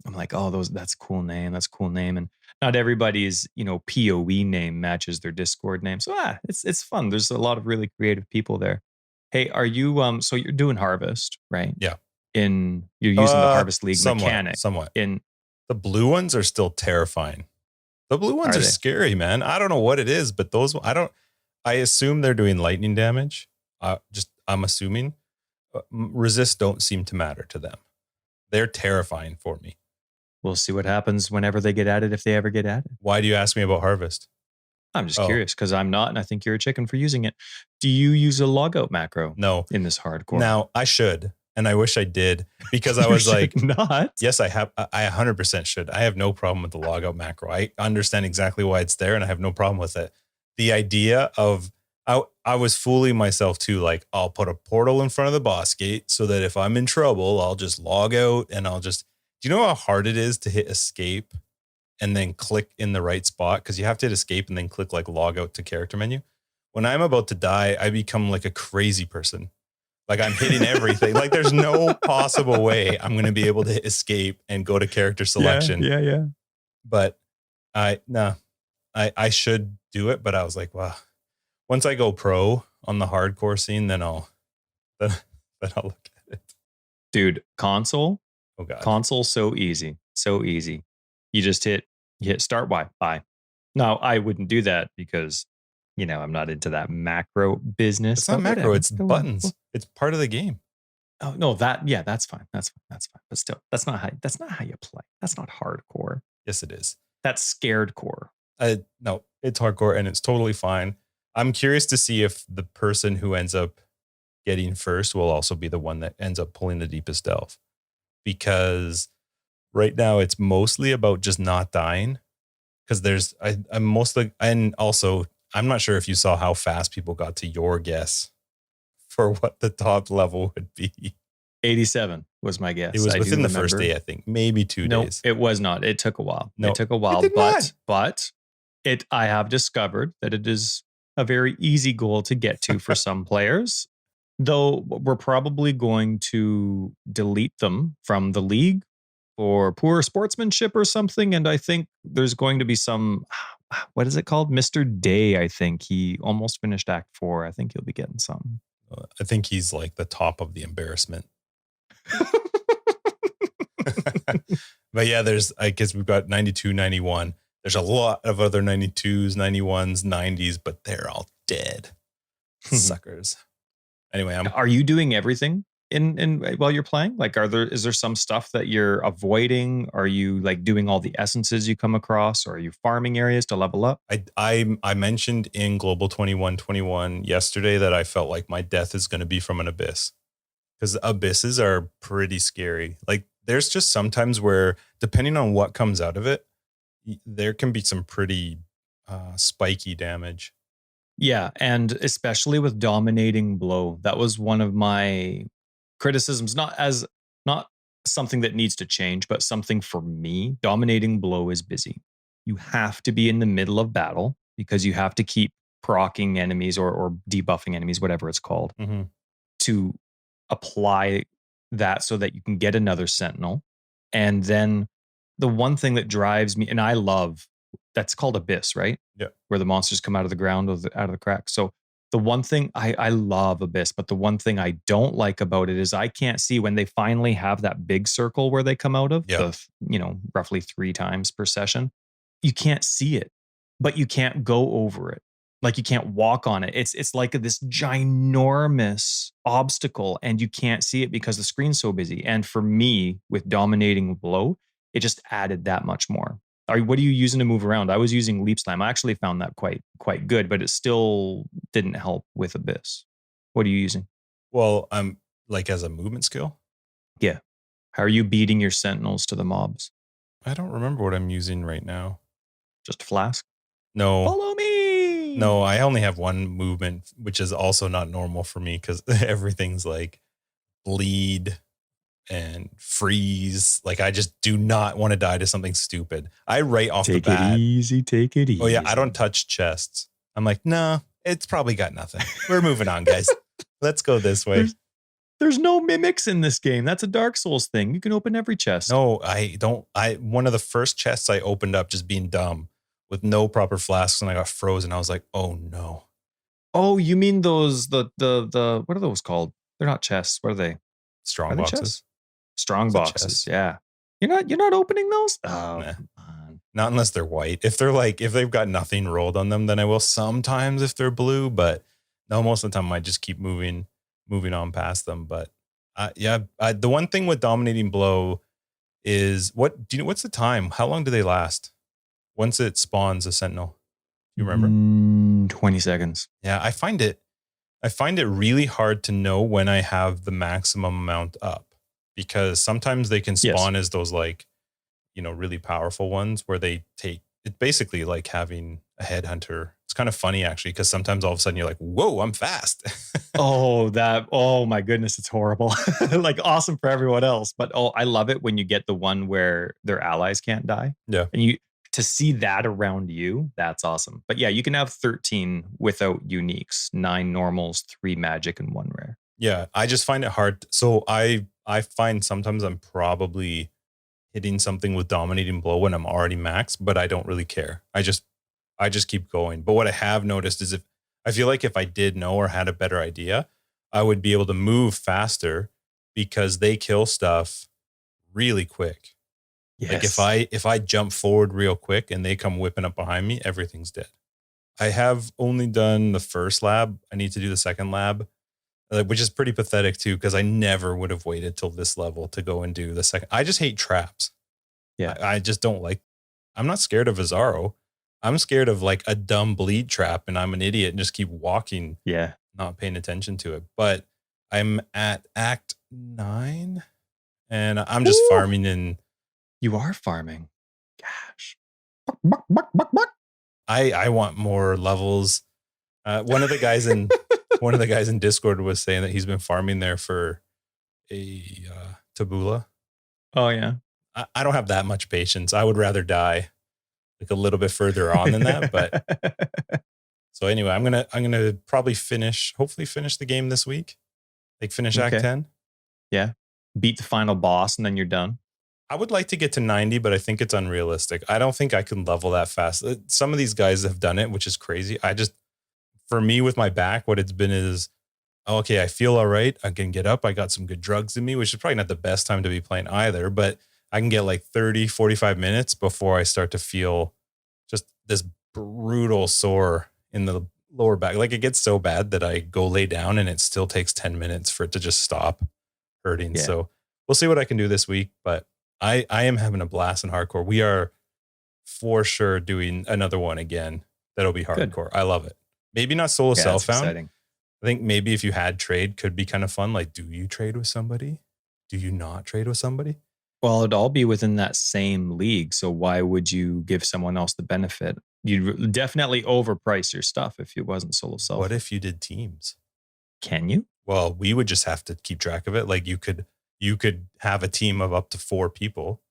[SPEAKER 2] I'm like, oh, that's a cool name. That's a cool name. And not everybody's, PoE name matches their Discord name. So it's fun. There's a lot of really creative people there. Hey, are you so you're doing Harvest, right?
[SPEAKER 1] Yeah.
[SPEAKER 2] You're using the Harvest League mechanic.
[SPEAKER 1] Somewhat. The blue ones are still terrifying. The blue ones are scary, man. I don't know what it is, but I assume they're doing lightning damage. I'm assuming. Resist don't seem to matter to them. They're terrifying for me.
[SPEAKER 2] We'll see what happens whenever they get added, if they ever get added.
[SPEAKER 1] Why do you ask me about Harvest?
[SPEAKER 2] I'm just curious because I'm not, and I think you're a chicken for using it. Do you use a logout macro?
[SPEAKER 1] No.
[SPEAKER 2] In this hardcore?
[SPEAKER 1] Now, I should, and I wish I did, because I was like,
[SPEAKER 2] not.
[SPEAKER 1] Yes, I have. I 100% should. I have no problem with the logout macro. I understand exactly why it's there, and I have no problem with it. The idea of, I was fooling myself too. Like, I'll put a portal in front of the boss gate so that if I'm in trouble, I'll just log out and do you know how hard it is to hit escape and then click in the right spot? Because you have to hit escape and then click like log out to character menu. When I'm about to die, I become like a crazy person. Like I'm hitting everything. Like there's no possible way I'm going to be able to hit escape and go to character selection.
[SPEAKER 2] Yeah.
[SPEAKER 1] But I should do it. But I was like, wow. Once I go pro on the hardcore scene, then I'll look at it.
[SPEAKER 2] Dude, console.
[SPEAKER 1] Oh God.
[SPEAKER 2] Console so easy. You just hit start bye. No, I wouldn't do that because I'm not into that macro business.
[SPEAKER 1] It's not macro, it's buttons. It's part of the game.
[SPEAKER 2] Oh no, that's fine. That's fine. But still, that's not how you play. That's not hardcore.
[SPEAKER 1] Yes, it is.
[SPEAKER 2] That's scared core.
[SPEAKER 1] No, it's hardcore and it's totally fine. I'm curious to see if the person who ends up getting first will also be the one that ends up pulling the deepest delve. Because right now it's mostly about just not dying. Because I'm mostly, and also I'm not sure if you saw how fast people got to your guess for what the top level would be.
[SPEAKER 2] 87 was my guess.
[SPEAKER 1] It was
[SPEAKER 2] I
[SPEAKER 1] within
[SPEAKER 2] do
[SPEAKER 1] the first
[SPEAKER 2] remember.
[SPEAKER 1] day, I think, maybe 2 days.
[SPEAKER 2] It was not. It took a while.
[SPEAKER 1] No,
[SPEAKER 2] it took a while,
[SPEAKER 1] did not.
[SPEAKER 2] but I have discovered that it is a very easy goal to get to for some players. Though we're probably going to delete them from the league for poor sportsmanship or something. And I think there's going to be some, what is it called? Mr. Day, I think. He almost finished Act 4. I think he'll be getting some.
[SPEAKER 1] I think he's like the top of the embarrassment. But yeah, I guess we've got 92, 91. There's a lot of other 92s, 91s, 90s, but they're all dead. Suckers. Anyway,
[SPEAKER 2] Are you doing everything in while you're playing? Like, is there some stuff that you're avoiding? Are you like doing all the essences you come across, or are you farming areas to level up?
[SPEAKER 1] I mentioned in Global 2121 yesterday that I felt like my death is going to be from an abyss, because abysses are pretty scary. Like, there's just sometimes where, depending on what comes out of it, there can be some pretty spiky damage.
[SPEAKER 2] Yeah, and especially with dominating blow, that was one of my criticisms. Not something that needs to change, but something for me. Dominating blow is busy. You have to be in the middle of battle because you have to keep proccing enemies or debuffing enemies, whatever it's called, to apply that so that you can get another sentinel. And then the one thing that drives me, and I love, that's called Abyss, right?
[SPEAKER 1] Yeah.
[SPEAKER 2] Where the monsters come out of the ground, out of the crack. So the one thing I love Abyss, but the one thing I don't like about it is I can't see when they finally have that big circle where they come out of, roughly 3 times per session. You can't see it, but you can't go over it. Like, you can't walk on it. It's like this ginormous obstacle, and you can't see it because the screen's so busy. And for me, with dominating blow, it just added that much more. What are you using to move around? I was using Leap Slam. I actually found that quite good, but it still didn't help with Abyss. What are you using?
[SPEAKER 1] Well, I'm like, as a movement skill.
[SPEAKER 2] Yeah. How are you beating your sentinels to the mobs?
[SPEAKER 1] I don't remember what I'm using right now.
[SPEAKER 2] Just flask?
[SPEAKER 1] No.
[SPEAKER 2] Follow me.
[SPEAKER 1] No, I only have one movement, which is also not normal for me because everything's like bleed and freeze. Like, I just do not want to die to something stupid. I right off the bat.
[SPEAKER 2] Take it easy.
[SPEAKER 1] Oh yeah, I don't touch chests. I'm like, no, it's probably got nothing. We're moving on, guys. Let's go this way.
[SPEAKER 2] There's no mimics in this game. That's a Dark Souls thing. You can open every chest.
[SPEAKER 1] No, I don't. One of the first chests I opened up just being dumb with no proper flasks, and I got frozen. I was like, oh no.
[SPEAKER 2] Oh, you mean those the what are those called? They're not chests. What are they?
[SPEAKER 1] Strong boxes.
[SPEAKER 2] Strong boxes. Yeah. You're not opening those? Oh,
[SPEAKER 1] nah. Come on. Not unless they're white. If they've got nothing rolled on them, then I will sometimes if they're blue, but no, most of the time I just keep moving on past them. But the one thing with dominating blow is what's the time? How long do they last? Once it spawns a sentinel. You remember?
[SPEAKER 2] 20 seconds.
[SPEAKER 1] Yeah, I find it really hard to know when I have the maximum amount up, because sometimes they can spawn as those really powerful ones where they take it, basically like having a headhunter. It's kind of funny actually, because sometimes all of a sudden you're like, whoa, I'm fast.
[SPEAKER 2] Oh my goodness, it's horrible. Like, awesome for everyone else, but I love it when you get the one where their allies can't die.
[SPEAKER 1] Yeah.
[SPEAKER 2] And to see that around you, that's awesome. But yeah, you can have 13 without uniques, 9 normals, 3 magic, and 1 rare.
[SPEAKER 1] Yeah, I just find it hard. So I find sometimes I'm probably hitting something with dominating blow when I'm already maxed, but I don't really care. I just keep going. But what I have noticed is I feel like if I did know or had a better idea, I would be able to move faster because they kill stuff really quick. Yes. Like, if I jump forward real quick and they come whipping up behind me, everything's dead. I have only done the first lab. I need to do the second lab, which is pretty pathetic too, because I never would have waited till this level to go and do the second. I just hate traps.
[SPEAKER 2] Yeah.
[SPEAKER 1] I just don't like. I'm not scared of Azaro. I'm scared of like a dumb bleed trap and I'm an idiot and just keep walking,
[SPEAKER 2] Yeah.
[SPEAKER 1] not paying attention to it. But I'm at Act 9 and I'm just farming in.
[SPEAKER 2] You are farming. Gosh.
[SPEAKER 1] I want more levels. One of the guys in Discord was saying that he's been farming there for a tabula.
[SPEAKER 2] Oh yeah.
[SPEAKER 1] I don't have that much patience. I would rather die like a little bit further on than that. But so anyway, I'm gonna probably hopefully finish the game this week. Like finish Act 10.
[SPEAKER 2] Yeah. Beat the final boss and then you're done.
[SPEAKER 1] I would like to get to 90, but I think it's unrealistic. I don't think I can level that fast. Some of these guys have done it, which is crazy. For me with my back, what it's been is, okay, I feel all right. I can get up. I got some good drugs in me, which is probably not the best time to be playing either, but I can get like 30, 45 minutes before I start to feel just this brutal sore in the lower back. Like it gets so bad that I go lay down and it still takes 10 minutes for it to just stop hurting.
[SPEAKER 2] Yeah.
[SPEAKER 1] So we'll see what I can do this week, but I am having a blast in hardcore. We are for sure doing another one again. That'll be hardcore.
[SPEAKER 2] Good.
[SPEAKER 1] I love it. Maybe not solo self-found.
[SPEAKER 2] Exciting.
[SPEAKER 1] I think maybe if you had trade could be kind of fun. Like, do you trade with somebody? Do you not trade with somebody?
[SPEAKER 2] Well, it'd all be within that same league. So why would you give someone else the benefit? You'd definitely overprice your stuff if it wasn't solo self.
[SPEAKER 1] What if you did teams?
[SPEAKER 2] Can you?
[SPEAKER 1] Well, we would just have to keep track of it. Like you could have a team of up to 4 people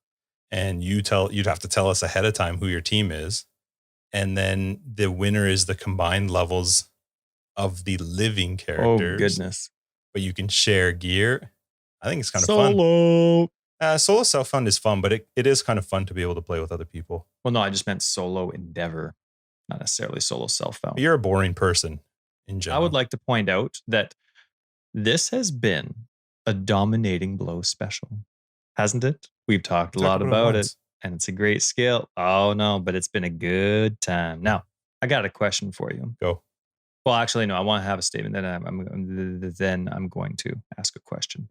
[SPEAKER 1] and you'd have to tell us ahead of time who your team is. And then the winner is the combined levels of the living characters.
[SPEAKER 2] Oh, goodness.
[SPEAKER 1] But you can share gear. I think it's kind of
[SPEAKER 2] Solo.
[SPEAKER 1] fun. Solo self-found is fun, but it is kind of fun to be able to play with other people.
[SPEAKER 2] Well, no, I just meant solo endeavor, not necessarily solo self-found.
[SPEAKER 1] You're a boring person in general.
[SPEAKER 2] I would like to point out that this has been a dominating blow special, hasn't it? We've talked a lot about it, and it's a great skill. Oh, no, but it's been a good time. Now, I got a question for you.
[SPEAKER 1] Go.
[SPEAKER 2] Well, actually, no, I want to have a statement. Then I'm going to ask a question.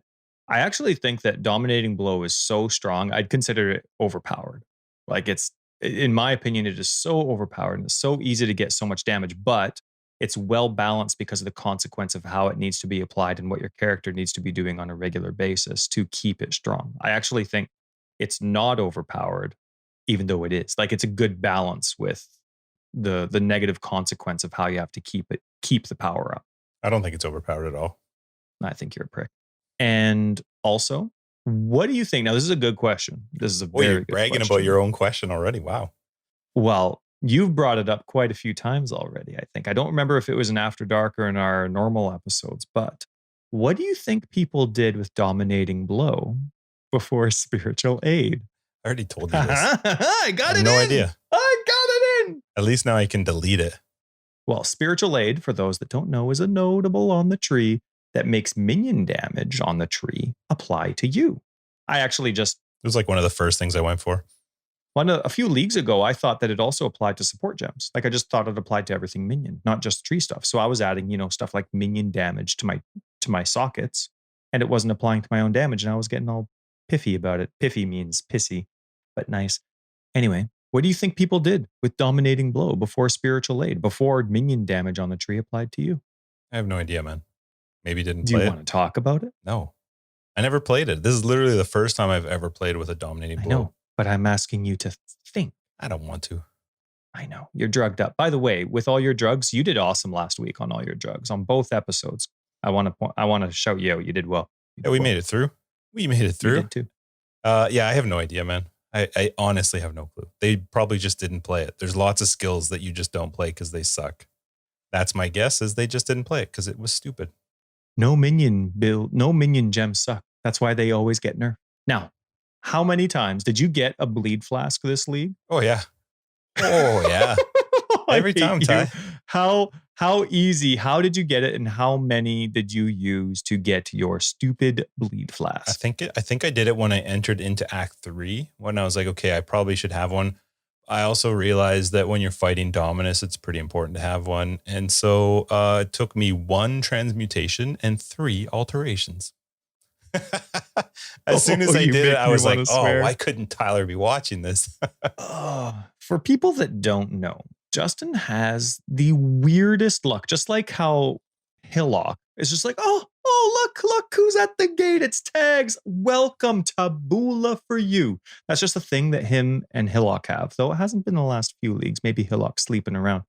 [SPEAKER 2] I actually think that dominating blow is so strong, I'd consider it overpowered. Like it's, in my opinion, it is so overpowered and it's so easy to get so much damage, but it's well balanced because of the consequence of how it needs to be applied and what your character needs to be doing on a regular basis to keep it strong. I actually think it's not overpowered, even though it is. Like it's a good balance with the negative consequence of how you have to keep the power up.
[SPEAKER 1] I don't think it's overpowered at all.
[SPEAKER 2] I think you're a prick. And also, what do you think? Now, this is a good question. This is a very
[SPEAKER 1] you're
[SPEAKER 2] good
[SPEAKER 1] bragging
[SPEAKER 2] question.
[SPEAKER 1] about your own question already. Wow.
[SPEAKER 2] Well, you've brought it up quite a few times already, I think. I don't remember if it was in After Dark or in our normal episodes, but what do you think people did with dominating blow before spiritual aid?
[SPEAKER 1] I already told you this.
[SPEAKER 2] I got it in.
[SPEAKER 1] No idea.
[SPEAKER 2] I got it in.
[SPEAKER 1] At least now I can delete it.
[SPEAKER 2] Well, spiritual aid, for those that don't know, is a notable on the tree that makes minion damage on the tree apply to you. I actually just...
[SPEAKER 1] It was like one of the first things I went for.
[SPEAKER 2] A few leagues ago, I thought that it also applied to support gems. Like I just thought it applied to everything minion, not just tree stuff. So I was adding, stuff like minion damage to my sockets, and it wasn't applying to my own damage, and I was getting all piffy about it. Piffy means pissy, but nice. Anyway, what do you think people did with dominating blow before spiritual aid, before minion damage on the tree applied to you?
[SPEAKER 1] I have no idea, man. Maybe didn't
[SPEAKER 2] Do
[SPEAKER 1] play
[SPEAKER 2] you
[SPEAKER 1] it.
[SPEAKER 2] want to talk about it?
[SPEAKER 1] No. I never played it. This is literally the first time I've ever played with a dominating blow.
[SPEAKER 2] I know, but I'm asking you to think.
[SPEAKER 1] I don't want to.
[SPEAKER 2] I know. You're drugged up. By the way, with all your drugs, you did awesome last week on all your drugs, on both episodes. I want to shout you out. You did well.
[SPEAKER 1] Yeah, we made it through. We made it through.
[SPEAKER 2] You did too.
[SPEAKER 1] Yeah, I have no idea, man. I honestly have no clue. They probably just didn't play it. There's lots of skills that you just don't play because they suck. That's my guess, is they just didn't play it because it was stupid.
[SPEAKER 2] No minion gems suck. That's why they always get nerfed. Now, how many times did you get a bleed flask this league?
[SPEAKER 1] Oh yeah. Oh yeah. Every time, Ty.
[SPEAKER 2] How easy? How did you get it, and how many did you use to get your stupid bleed flask?
[SPEAKER 1] I think I did it when I entered into Act 3, when I was like, okay, I probably should have one. I also realized that when you're fighting Dominus, it's pretty important to have one. And so it took me 1 transmutation and 3 alterations. As soon as I
[SPEAKER 2] You
[SPEAKER 1] did
[SPEAKER 2] make
[SPEAKER 1] it, I
[SPEAKER 2] me
[SPEAKER 1] was like,
[SPEAKER 2] wanna
[SPEAKER 1] oh,
[SPEAKER 2] swear.
[SPEAKER 1] why couldn't Tyler be watching this?
[SPEAKER 2] For people that don't know, Justin has the weirdest luck, just like how Hillock is just like, oh, look, who's at the gate? It's Tags. Welcome, Tabula for you. That's just a thing that him and Hillock have, though it hasn't been the last few leagues. Maybe Hillock's sleeping around.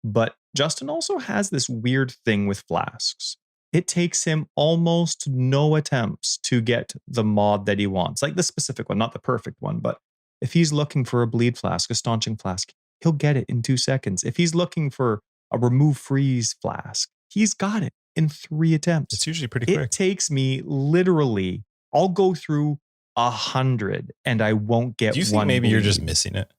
[SPEAKER 2] But Justin also has this weird thing with flasks. It takes him almost no attempts to get the mod that he wants, like the specific one, not the perfect one, but if he's looking for a bleed flask, a staunching flask, he'll get it in 2 seconds. If he's looking for a remove freeze flask, he's got it in 3 attempts.
[SPEAKER 1] It's usually pretty quick.
[SPEAKER 2] It takes me literally, I'll go through 100 and I won't get one.
[SPEAKER 1] Do you think maybe you're just
[SPEAKER 2] bleed.
[SPEAKER 1] missing it?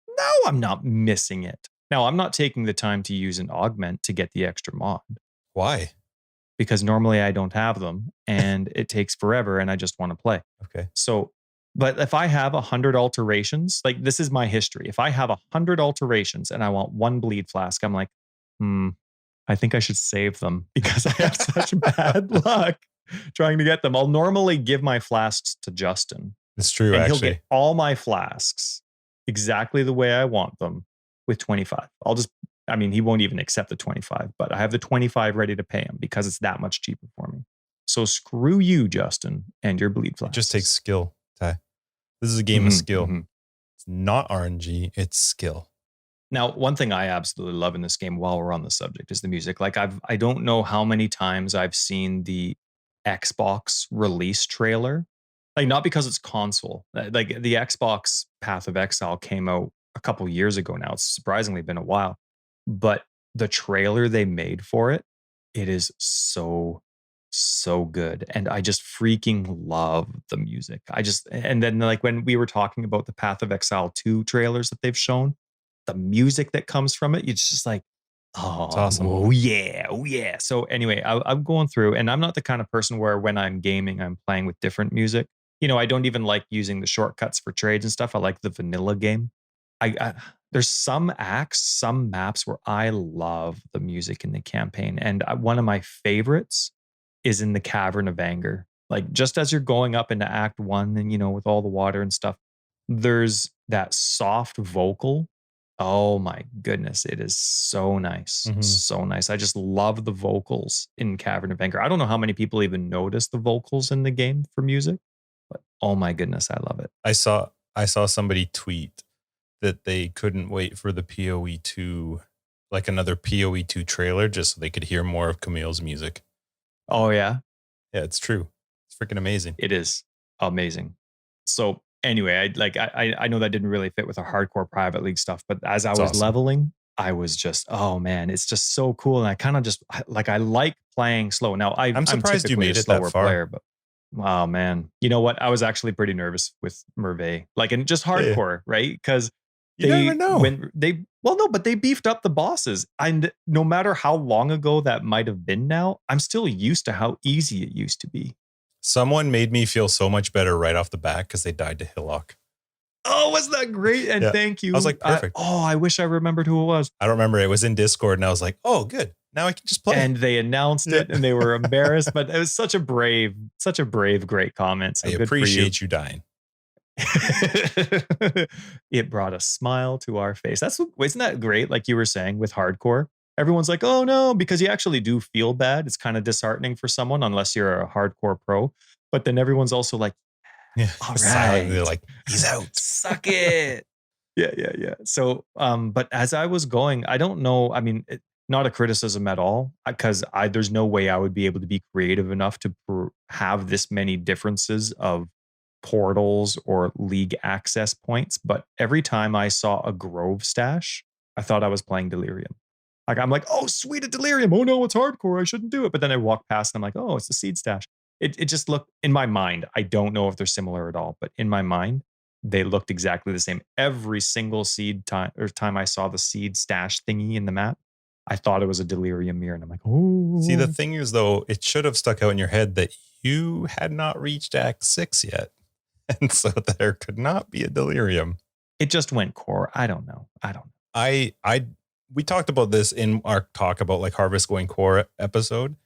[SPEAKER 2] No, I'm not missing it. Now, I'm not taking the time to use an augment to get the extra mod.
[SPEAKER 1] Why?
[SPEAKER 2] Because normally I don't have them and it takes forever and I just want to play.
[SPEAKER 1] Okay.
[SPEAKER 2] So, but if I have 100 alterations, like this is my history. If I have 100 alterations and I want 1 bleed flask, I'm like, I think I should save them because I have such bad luck trying to get them. I'll normally give my flasks to Justin.
[SPEAKER 1] It's true,
[SPEAKER 2] and
[SPEAKER 1] actually.
[SPEAKER 2] He'll get all my flasks exactly the way I want them with 25. He won't even accept the 25, but I have the 25 ready to pay him because it's that much cheaper for me. So screw you, Justin, and your bleed flasks.
[SPEAKER 1] It just takes skill, Ty. This is a game of skill. It's not RNG, it's skill.
[SPEAKER 2] Now, one thing I absolutely love in this game while we're on the subject is the music. Like I don't know how many times I've seen the Xbox release trailer. Like not because it's console. Like the Xbox Path of Exile came out a couple years ago now. It's surprisingly been a while. But the trailer they made for it, it is so good. And I just freaking love the music. And then like when we were talking about the Path of Exile 2 trailers that they've shown, the music that comes from it, it's just like, oh,
[SPEAKER 1] it's awesome.
[SPEAKER 2] Oh yeah. So anyway, I'm going through, and I'm not the kind of person where when I'm gaming, I'm playing with different music. I don't even like using the shortcuts for trades and stuff. I like the vanilla game. There's some acts, some maps where I love the music in the campaign. And one of my favorites is in the Cavern of Anger. Like just as you're going up into Act 1 and, with all the water and stuff, there's that soft vocal. Oh my goodness. It is so nice.
[SPEAKER 1] Mm-hmm.
[SPEAKER 2] So nice. I just love the vocals in Cavern of Anger. I don't know how many people even notice the vocals in the game for music, but oh my goodness, I love it.
[SPEAKER 1] I saw somebody tweet that they couldn't wait for the PoE 2, like another PoE 2 trailer, just so they could hear more of Camille's music.
[SPEAKER 2] Oh, yeah?
[SPEAKER 1] Yeah, it's true. It's freaking amazing.
[SPEAKER 2] It is amazing. So anyway, I know that didn't really fit with our hardcore private league stuff, but as I was
[SPEAKER 1] awesome.
[SPEAKER 2] leveling, I was just, oh man, it's just so cool. And I kind of just, I like playing slow. Now, I'm
[SPEAKER 1] surprised you made it
[SPEAKER 2] slower
[SPEAKER 1] that far.
[SPEAKER 2] player, but wow, man. You know what? I was actually pretty nervous with Merveille, like in just hardcore, right? Because
[SPEAKER 1] you never know.
[SPEAKER 2] But they beefed up the bosses. And no matter how long ago that might have been now, I'm still used to how easy it used to be.
[SPEAKER 1] Someone made me feel so much better right off the bat because they died to Hillock.
[SPEAKER 2] Oh, wasn't that great? And thank you.
[SPEAKER 1] I was like, perfect.
[SPEAKER 2] I wish I remembered who it was.
[SPEAKER 1] I don't remember. It was in Discord and I was like, oh, good. Now I can just play.
[SPEAKER 2] And they announced it and they were embarrassed, but it was such a brave, great comment. So
[SPEAKER 1] I appreciate you dying.
[SPEAKER 2] It brought a smile to our face. Isn't that great? Like you were saying with hardcore, everyone's like, oh no, because you actually do feel bad. It's kind of disheartening for someone unless you're a hardcore pro. But then everyone's also like, all right,
[SPEAKER 1] they're like, he's out.
[SPEAKER 2] Suck it. Yeah. So, but as I was going, I don't know. I mean, not a criticism at all, because there's no way I would be able to be creative enough to have this many differences of portals or league access points. But every time I saw a Grove stash, I thought I was playing Delirium. Like I'm like, oh, sweet, a Delirium. Oh no, it's hardcore. I shouldn't do it. But then I walk past and I'm like, oh, it's the seed stash. It just looked, in my mind, I don't know if they're similar at all, but in my mind, they looked exactly the same. Every single time I saw the seed stash thingy in the map, I thought it was a Delirium mirror. And I'm like, oh.
[SPEAKER 1] See, the thing is, though, it should have stuck out in your head that you had not reached Act 6 yet. And so there could not be a Delirium.
[SPEAKER 2] It just went core. I don't know.
[SPEAKER 1] We talked about this in our talk about like Harvest going core episode.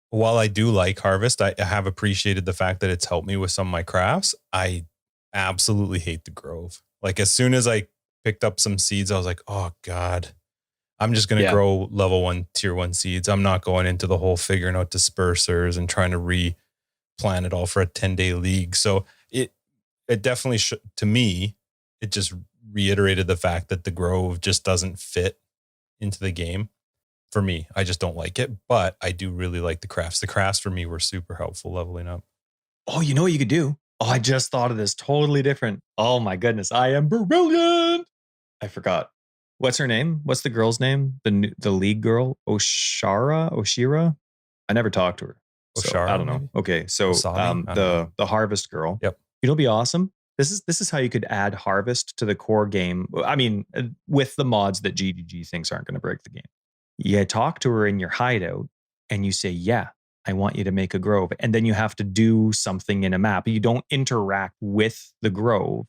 [SPEAKER 1] while I do like Harvest, I have appreciated the fact that it's helped me with some of my crafts. I absolutely hate the Grove. Like as soon as I picked up some seeds, I was like, oh God, I'm just going to grow level 1, tier 1 seeds. I'm not going into the whole figuring out dispersers and trying to replan it all for a 10-day league. So it definitely, to me, it just reiterated the fact that the Grove just doesn't fit into the game. For me, I just don't like it, but I do really like the crafts. The crafts for me were super helpful leveling up.
[SPEAKER 2] Oh, you know what you could do? Oh, I just thought of this totally different. Oh my goodness, I am brilliant. I forgot. What's her name? What's the girl's name? The league girl? Oshira? I never talked to her. So,
[SPEAKER 1] Oshara,
[SPEAKER 2] I don't know.
[SPEAKER 1] maybe?
[SPEAKER 2] Okay, so
[SPEAKER 1] Osami?
[SPEAKER 2] the harvest girl.
[SPEAKER 1] Yep.
[SPEAKER 2] You know, be awesome. This is how you could add harvest to the core game. I mean, with the mods that GGG thinks aren't going to break the game. You talk to her in your hideout and you say, yeah, I want you to make a grove. And then you have to do something in a map. You don't interact with the grove,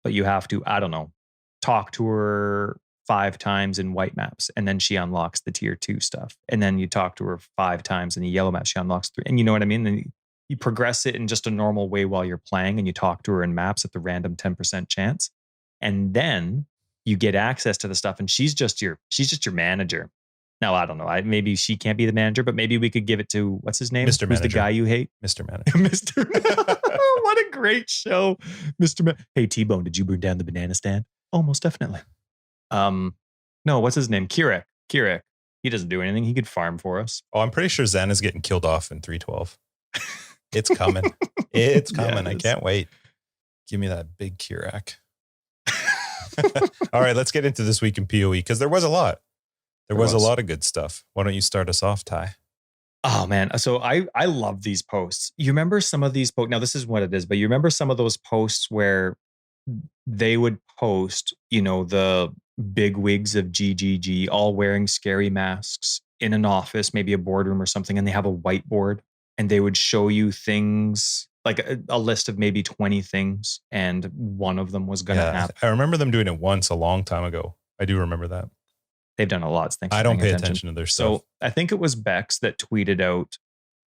[SPEAKER 2] but you have to, I don't know, talk to her 5 times in white maps. And then she unlocks the tier 2 stuff. And then you talk to her 5 times in the yellow map. She unlocks 3. And you know what I mean? Then you progress it in just a normal way while you're playing, and you talk to her in maps at the random 10% chance. And then you get access to the stuff, and she's just your manager. Now, I don't know. Maybe she can't be the manager, but maybe we could give it to, what's his name?
[SPEAKER 1] Mr.
[SPEAKER 2] Who's
[SPEAKER 1] Manager.
[SPEAKER 2] the guy you hate?
[SPEAKER 1] Mr. Manager.
[SPEAKER 2] Mr. What a great show. Hey, T-Bone, did you burn down the banana stand? Oh, most definitely. No, what's his name? Kirek. He doesn't do anything. He could farm for us.
[SPEAKER 1] Oh, I'm pretty sure Zen is getting killed off in 312. It's coming. It's coming.
[SPEAKER 2] Yeah,
[SPEAKER 1] I can't wait. Give me that big Kirak. All right, let's get into this week in PoE because there was a lot. There was a lot of good stuff. Why don't you start us off, Ty?
[SPEAKER 2] Oh, man. So I love these posts. You remember some of these posts? Now, this is what it is, but you remember some of those posts where they would post, the big wigs of GGG all wearing scary masks in an office, maybe a boardroom or something, and they have a whiteboard, and they would show you things like a list of maybe 20 things, and one of them was going to happen.
[SPEAKER 1] I remember them doing it once a long time ago. I do remember that.
[SPEAKER 2] They've done a lot.
[SPEAKER 1] I don't pay attention to their stuff.
[SPEAKER 2] So I think it was Bex that tweeted out.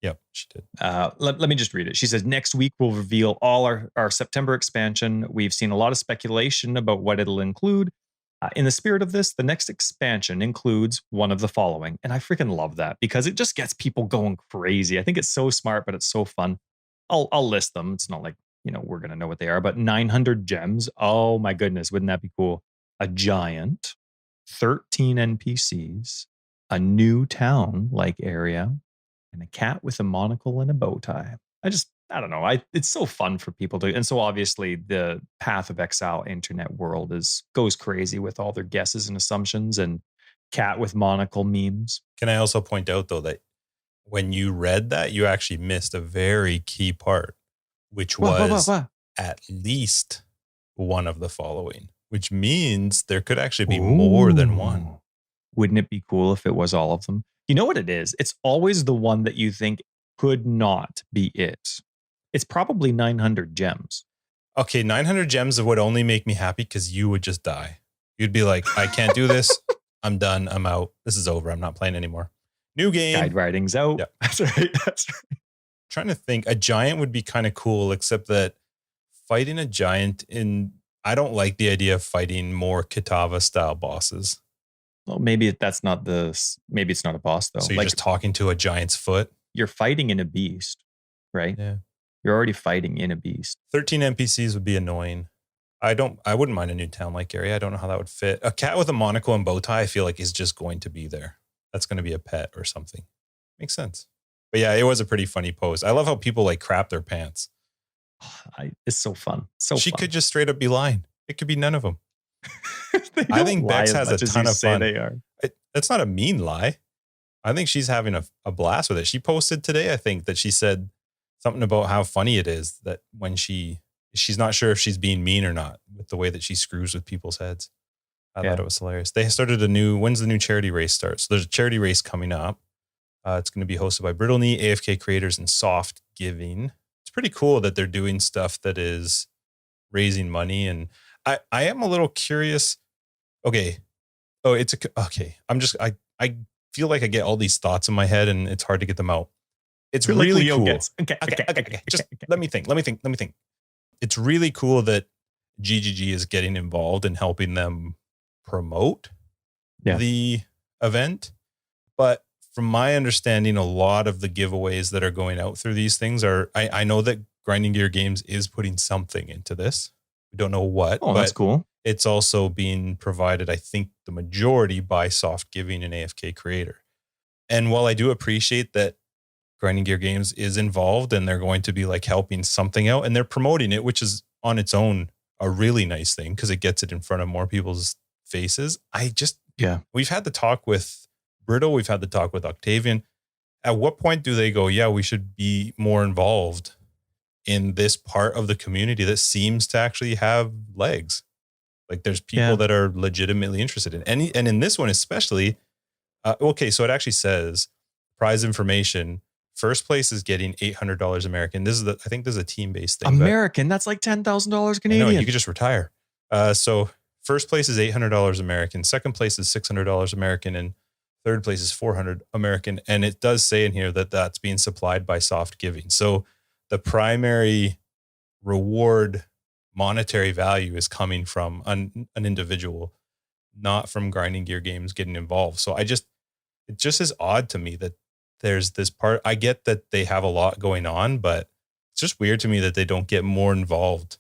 [SPEAKER 1] Yep, she did.
[SPEAKER 2] Let me just read it. She says, next week we'll reveal all our September expansion. We've seen a lot of speculation about what it'll include. In the spirit of this, the next expansion includes one of the following. And I freaking love that because it just gets people going crazy. I think it's so smart, but it's so fun. I'll list them. It's not like, we're going to know what they are, but 900 gems. Oh my goodness. Wouldn't that be cool? A giant, 13 NPCs, a new town-like area, and a cat with a monocle and a bow tie. I don't know. It's so fun for people to, and so obviously the Path of Exile internet world goes crazy with all their guesses and assumptions and cat with monocle memes.
[SPEAKER 1] Can I also point out though that when you read that, you actually missed a very key part, which was at least one of the following, which means there could actually be more than one.
[SPEAKER 2] Wouldn't it be cool if it was all of them? You know what it is? It's always the one that you think could not be it. It's probably 900 gems.
[SPEAKER 1] Okay, 900 gems would only make me happy because you would just die. You'd be like, I can't do this. I'm done. I'm out. This is over. I'm not playing anymore. New game.
[SPEAKER 2] Guide writing's out.
[SPEAKER 1] Yep.
[SPEAKER 2] That's right.
[SPEAKER 1] Trying to think. A giant would be kind of cool, except that fighting a giant I don't like the idea of fighting more Kitava style bosses.
[SPEAKER 2] Well, maybe it's not a boss though.
[SPEAKER 1] So you're just talking to a giant's foot.
[SPEAKER 2] You're fighting in a beast, right?
[SPEAKER 1] Yeah.
[SPEAKER 2] You're already fighting in a beast.
[SPEAKER 1] 13 NPCs would be annoying. I wouldn't mind a new town-like area. I don't know how that would fit. A cat with a monocle and bow tie, I feel like is just going to be there. That's going to be a pet or something. Makes sense. But yeah, it was a pretty funny post. I love how people like crap their pants.
[SPEAKER 2] It's so fun.
[SPEAKER 1] She could just straight up be lying. It could be none of them. I think Bex has a ton of fun.
[SPEAKER 2] They are.
[SPEAKER 1] That's not a mean lie. I think she's having a blast with it. She posted today, I think, that she said something about how funny it is that when she's not sure if she's being mean or not with the way that she screws with people's heads. I thought it was hilarious. They started when's the new charity race start? So there's a charity race coming up. It's going to be hosted by Brittle Knee, AFK Creators, and Soft Giving. It's pretty cool that they're doing stuff that is raising money. And I am a little curious. Okay. Oh, okay. I feel like I get all these thoughts in my head and it's hard to get them out. it's
[SPEAKER 2] You're like
[SPEAKER 1] really
[SPEAKER 2] Leo
[SPEAKER 1] cool.
[SPEAKER 2] gets. Okay.
[SPEAKER 1] Just let me think. It's really cool that GGG is getting involved and helping them promote the event. But from my understanding, a lot of the giveaways that are going out through these things are, I know that Grinding Gear Games is putting something into this. We don't know what.
[SPEAKER 2] Oh, that's cool.
[SPEAKER 1] It's also being provided, I think, the majority by Soft Giving and AFK Creator. And while I do appreciate that Grinding Gear Games is involved and they're going to be like helping something out and they're promoting it, which is on its own a really nice thing because it gets it in front of more people's faces. We've had the talk with Brittle, we've had the talk with Octavian. At what point do they go, yeah, we should be more involved in this part of the community that seems to actually have legs? Like there's people that are legitimately interested in, and in this one especially. Okay, so it actually says prize information. First place is getting $800 American. I think this is a team-based thing.
[SPEAKER 2] American, that's like $10,000 Canadian.
[SPEAKER 1] I know, you could just retire. So first place is $800 American. Second place is $600 American, and third place is $400 American. And it does say in here that that's being supplied by Soft Giving. So the primary reward monetary value is coming from an individual, not from Grinding Gear Games getting involved. So it just is odd to me that there's this part. I get that they have a lot going on, but it's just weird to me that they don't get more involved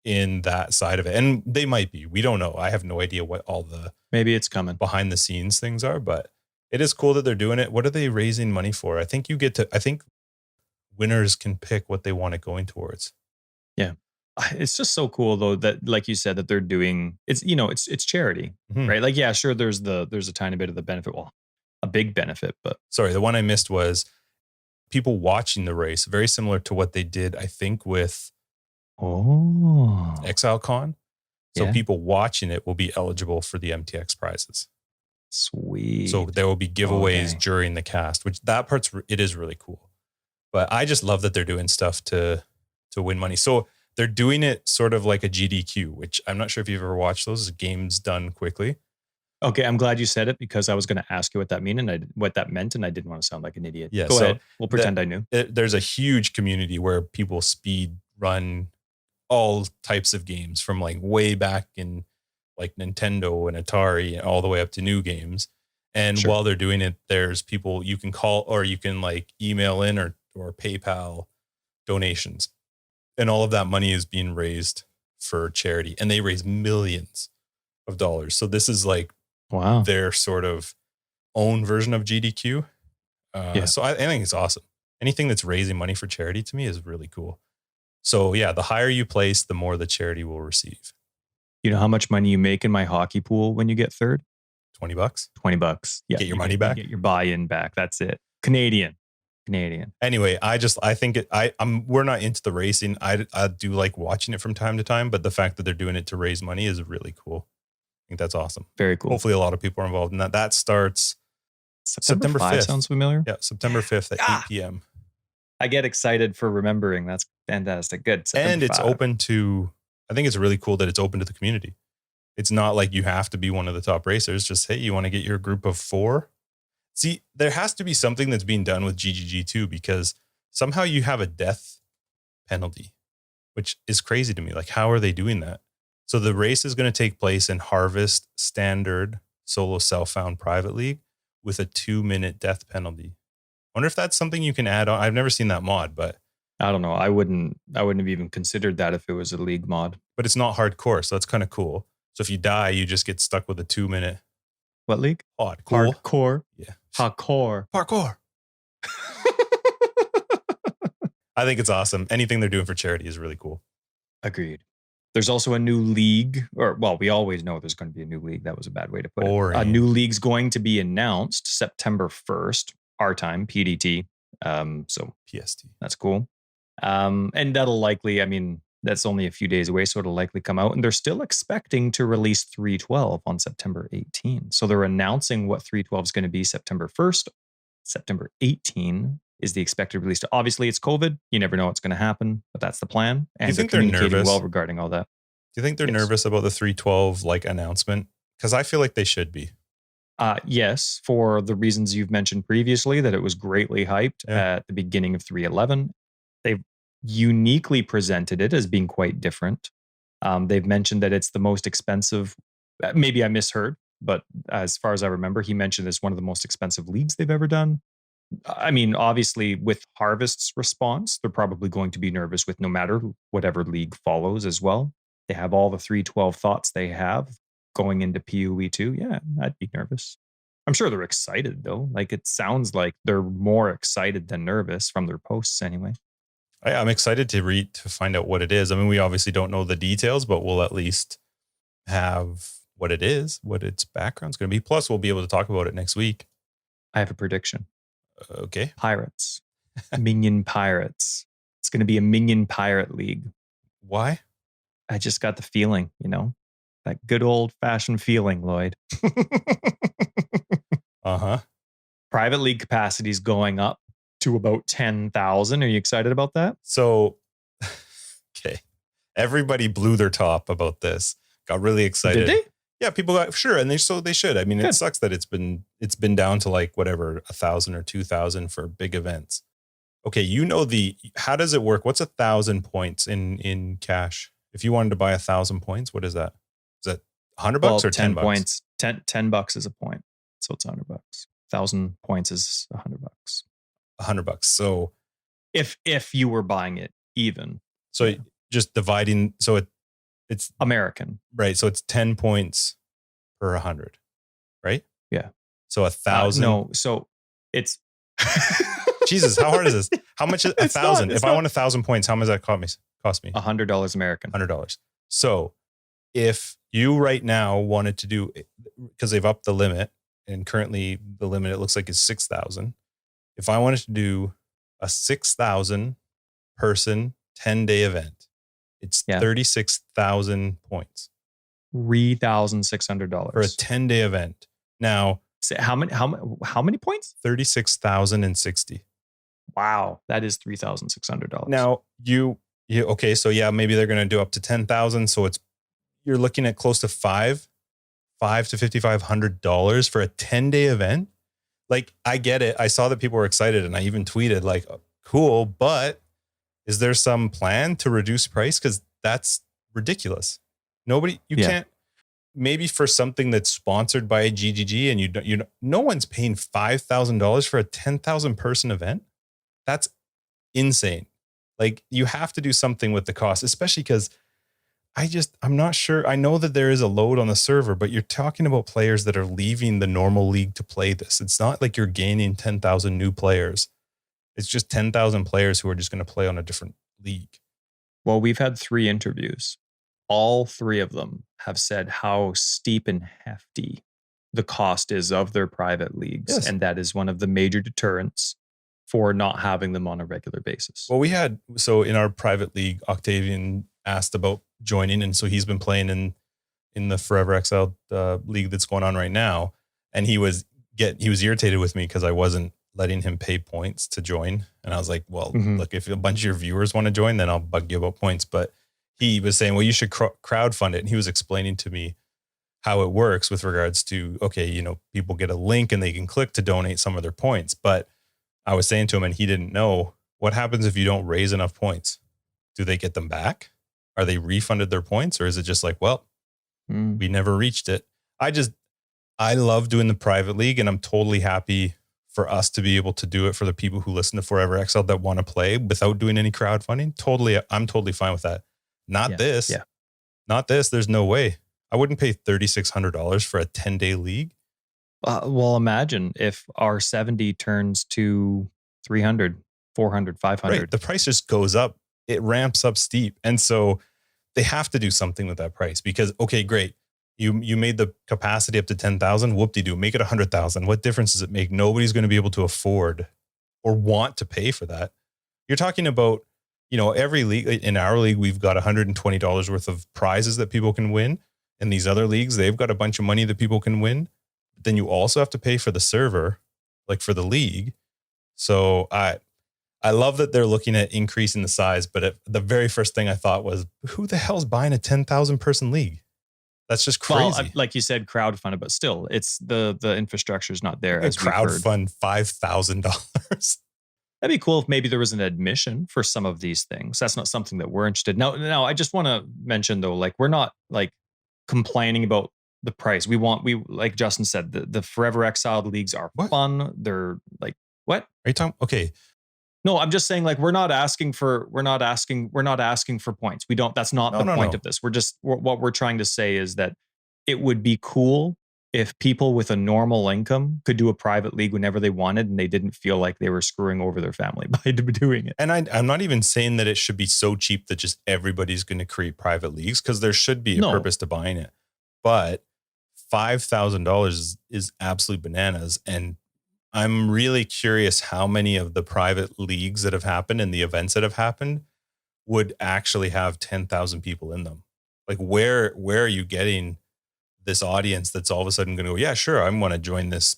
[SPEAKER 1] in that side of it. And they might be. We don't know. I have no idea what all the
[SPEAKER 2] maybe it's coming
[SPEAKER 1] behind the scenes things are, but it is cool that they're doing it. What are they raising money for? I think winners can pick what they want it going towards.
[SPEAKER 2] Yeah. It's just so cool though that, like you said, that they're doing it's charity, right? Like, yeah, sure. There's a tiny bit of the benefit. Well, a big benefit, but
[SPEAKER 1] sorry, the one I missed was people watching the race, very similar to what they did, I think, with Exile Con. So people watching it will be eligible for the MTX prizes.
[SPEAKER 2] Sweet.
[SPEAKER 1] So there will be giveaways during the cast, which it is really cool. But I just love that they're doing stuff to win money. So they're doing it sort of like a GDQ, which I'm not sure if you've ever watched those games done quickly.
[SPEAKER 2] Okay, I'm glad you said it because I was going to ask you what that meant, and I didn't want to sound like an idiot.
[SPEAKER 1] Yeah,
[SPEAKER 2] Go ahead. We'll pretend I knew.
[SPEAKER 1] There's a huge community where people speed run all types of games from like way back in like Nintendo and Atari all the way up to new games. And while they're doing it, there's people you can call or you can like email in or PayPal donations. And all of that money is being raised for charity, and they raise millions of dollars. So this is like their sort of own version of GDQ. So I think it's awesome. Anything that's raising money for charity to me is really cool. So yeah, the higher you place, the more the charity will receive.
[SPEAKER 2] You know how much money you make in my hockey pool when you get third?
[SPEAKER 1] $20.
[SPEAKER 2] $20. Yeah.
[SPEAKER 1] Get your money back.
[SPEAKER 2] Get your buy-in back. That's it. Canadian.
[SPEAKER 1] Anyway, I think we're not into the racing. I do like watching it from time to time, but the fact that they're doing it to raise money is really cool. I think that's awesome.
[SPEAKER 2] Very cool.
[SPEAKER 1] Hopefully a lot of people are involved in that. That starts September 5th.
[SPEAKER 2] Sounds familiar.
[SPEAKER 1] Yeah, September 5th at 8 p.m.
[SPEAKER 2] I get excited for remembering. That's fantastic. Good.
[SPEAKER 1] And it's open to, I think it's really cool that it's open to the community. It's not like you have to be one of the top racers. Just, hey, you want to get your group of 4? See, there has to be something that's being done with GGG too, because somehow you have a death penalty, which is crazy to me. Like, how are they doing that? So the race is going to take place in Harvest Standard Solo Self-Found Private League with a 2-minute death penalty. I wonder if that's something you can add on. I've never seen that mod, but
[SPEAKER 2] I don't know. I wouldn't have even considered that if it was a league mod.
[SPEAKER 1] But it's not hardcore, so that's kind of cool. So if you die, you just get stuck with a 2-minute.
[SPEAKER 2] What league?
[SPEAKER 1] Hardcore.
[SPEAKER 2] Yeah. Hardcore.
[SPEAKER 1] Parkour. I think it's awesome. Anything they're doing for charity is really cool.
[SPEAKER 2] Agreed. There's also a new league, we always know there's going to be a new league. That was a bad way to put it. A new league's going to be announced September 1st, our time, PDT. So
[SPEAKER 1] PST.
[SPEAKER 2] That's cool. And that'll likely, that's only a few days away, so it'll likely come out. And they're still expecting to release 3.12 on September 18. So they're announcing what 3.12 is going to be September 1st. September 18 is the expected release. Obviously, it's COVID. You never know what's going to happen, but that's the plan. And
[SPEAKER 1] do you think they're nervous?
[SPEAKER 2] Well regarding all that.
[SPEAKER 1] Do you think they're nervous about the 3.12 like announcement? Because I feel like they should be.
[SPEAKER 2] Yes, for the reasons you've mentioned previously, that it was greatly hyped at the beginning of 3.11. They've uniquely presented it as being quite different. They've mentioned that it's the most expensive. Maybe I misheard, but as far as I remember, he mentioned it's one of the most expensive leagues they've ever done. I mean, obviously, with Harvest's response, they're probably going to be nervous with no matter whatever league follows as well. They have all the 312 thoughts they have going into PoE 2. Yeah, I'd be nervous. I'm sure they're excited, though. Like, it sounds like they're more excited than nervous from their posts anyway.
[SPEAKER 1] I'm excited to find out what it is. I mean, we obviously don't know the details, but we'll at least have what it is, what its background's going to be. Plus, we'll be able to talk about it next week.
[SPEAKER 2] I have a prediction.
[SPEAKER 1] Okay.
[SPEAKER 2] Pirates. Minion pirates. It's going to be a minion pirate league.
[SPEAKER 1] Why?
[SPEAKER 2] I just got the feeling, that good old fashioned feeling, Lloyd. Private league capacity is going up to about 10,000. Are you excited about that?
[SPEAKER 1] So, okay. Everybody blew their top about this. Got really excited.
[SPEAKER 2] Did they?
[SPEAKER 1] Yeah, people got sure, and they should. I mean, Good. It sucks that it's been down to like whatever 1,000 or 2,000 for big events. Okay, how does it work? What's 1,000 points in cash? If you wanted to buy 1,000 points, what is that? Is that $100 or 10
[SPEAKER 2] points? $10 is a point, so it's $100. 1,000 points is $100.
[SPEAKER 1] $100. So
[SPEAKER 2] if you were buying it even,
[SPEAKER 1] so just dividing, so it's
[SPEAKER 2] American,
[SPEAKER 1] right? So it's 10 points per 100, right?
[SPEAKER 2] Yeah.
[SPEAKER 1] So 1,000.
[SPEAKER 2] No, so it's
[SPEAKER 1] Jesus. How hard is this? How much is 1,000? If I want 1,000 points, how much does that cost me?
[SPEAKER 2] $100 American.
[SPEAKER 1] $100. So if you right now wanted to do, because they've upped the limit, and currently the limit it looks like is 6,000. If I wanted to do a 6,000 person 10-day event, it's 36,000 points.
[SPEAKER 2] $3,600
[SPEAKER 1] for a 10-day event. Now,
[SPEAKER 2] how many points?
[SPEAKER 1] 36,060.
[SPEAKER 2] Wow, that is $3,600.
[SPEAKER 1] Now, you okay, so yeah, maybe they're going to do up to 10,000, so you're looking at close to $5,000 to $5,500 for a 10-day event. Like, I get it. I saw that people were excited, and I even tweeted like, cool, but is there some plan to reduce price? Because that's ridiculous. Can't, maybe for something that's sponsored by a GGG and no one's paying $5,000 for a 10,000 person event. That's insane. Like, you have to do something with the cost, especially because I'm not sure. I know that there is a load on the server, but you're talking about players that are leaving the normal league to play this. It's not like you're gaining 10,000 new players. It's just 10,000 players who are just going to play on a different league.
[SPEAKER 2] Well, we've had 3 interviews. All 3 of them have said how steep and hefty the cost is of their private leagues. Yes. And that is one of the major deterrents for not having them on a regular basis.
[SPEAKER 1] Well, so in our private league, Octavian asked about joining, and so he's been playing in the Forever Exiled league that's going on right now, and he was irritated with me because I wasn't letting him pay points to join, and I was like, well, look, if a bunch of your viewers want to join, then I'll bug you about points. But he was saying, well, you should crowdfund it, and he was explaining to me how it works with regards to, okay, people get a link and they can click to donate some of their points. But I was saying to him, and he didn't know, what happens if you don't raise enough points? Do they get them back? Are they refunded their points, or is it just like, well, we never reached it? I love doing the private league, and I'm totally happy for us to be able to do it for the people who listen to Forever Exiled that want to play without doing any crowdfunding. I'm totally fine with that. Not this. There's no way. I wouldn't pay $3,600 for a 10-day league.
[SPEAKER 2] Well, imagine if our 70 turns to 300, 400, 500.
[SPEAKER 1] Right. The price just goes up. It ramps up steep. And so they have to do something with that price because, okay, great. You made the capacity up to 10,000. Whoop-de-doo. Make it 100,000. What difference does it make? Nobody's going to be able to afford or want to pay for that. You're talking about, every league. In our league, we've got $120 worth of prizes that people can win. In these other leagues, they've got a bunch of money that people can win. But then you also have to pay for the server, like for the league. So I love that they're looking at increasing the size. But the very first thing I thought was, who the hell's buying a 10,000 person league? That's just
[SPEAKER 2] Well,
[SPEAKER 1] crazy.
[SPEAKER 2] like you said, crowdfunded, but still, it's the infrastructure is not there.
[SPEAKER 1] A
[SPEAKER 2] As we've heard.
[SPEAKER 1] crowdfund $5,000.
[SPEAKER 2] That'd be cool if maybe there was an admission for some of these things. That's not something that we're interested in. Now, I just want to mention though, like we're not like complaining about the price. We like Justin said, the Forever Exiled leagues are
[SPEAKER 1] What?
[SPEAKER 2] fun. They're like, what?
[SPEAKER 1] Are you talking? Okay.
[SPEAKER 2] No, I'm just saying like we're not asking for points. We don't, that's not the point of this. What we're trying to say is that it would be cool if people with a normal income could do a private league whenever they wanted and they didn't feel like they were screwing over their family by doing it.
[SPEAKER 1] And I'm not even saying that it should be so cheap that just everybody's going to create private leagues, because there should be a purpose to buying it. But $5,000 is absolute bananas. And I'm really curious how many of the private leagues that have happened and the events that have happened would actually have 10,000 people in them. Like where are you getting this audience that's all of a sudden going to go, yeah, sure, I'm going to join this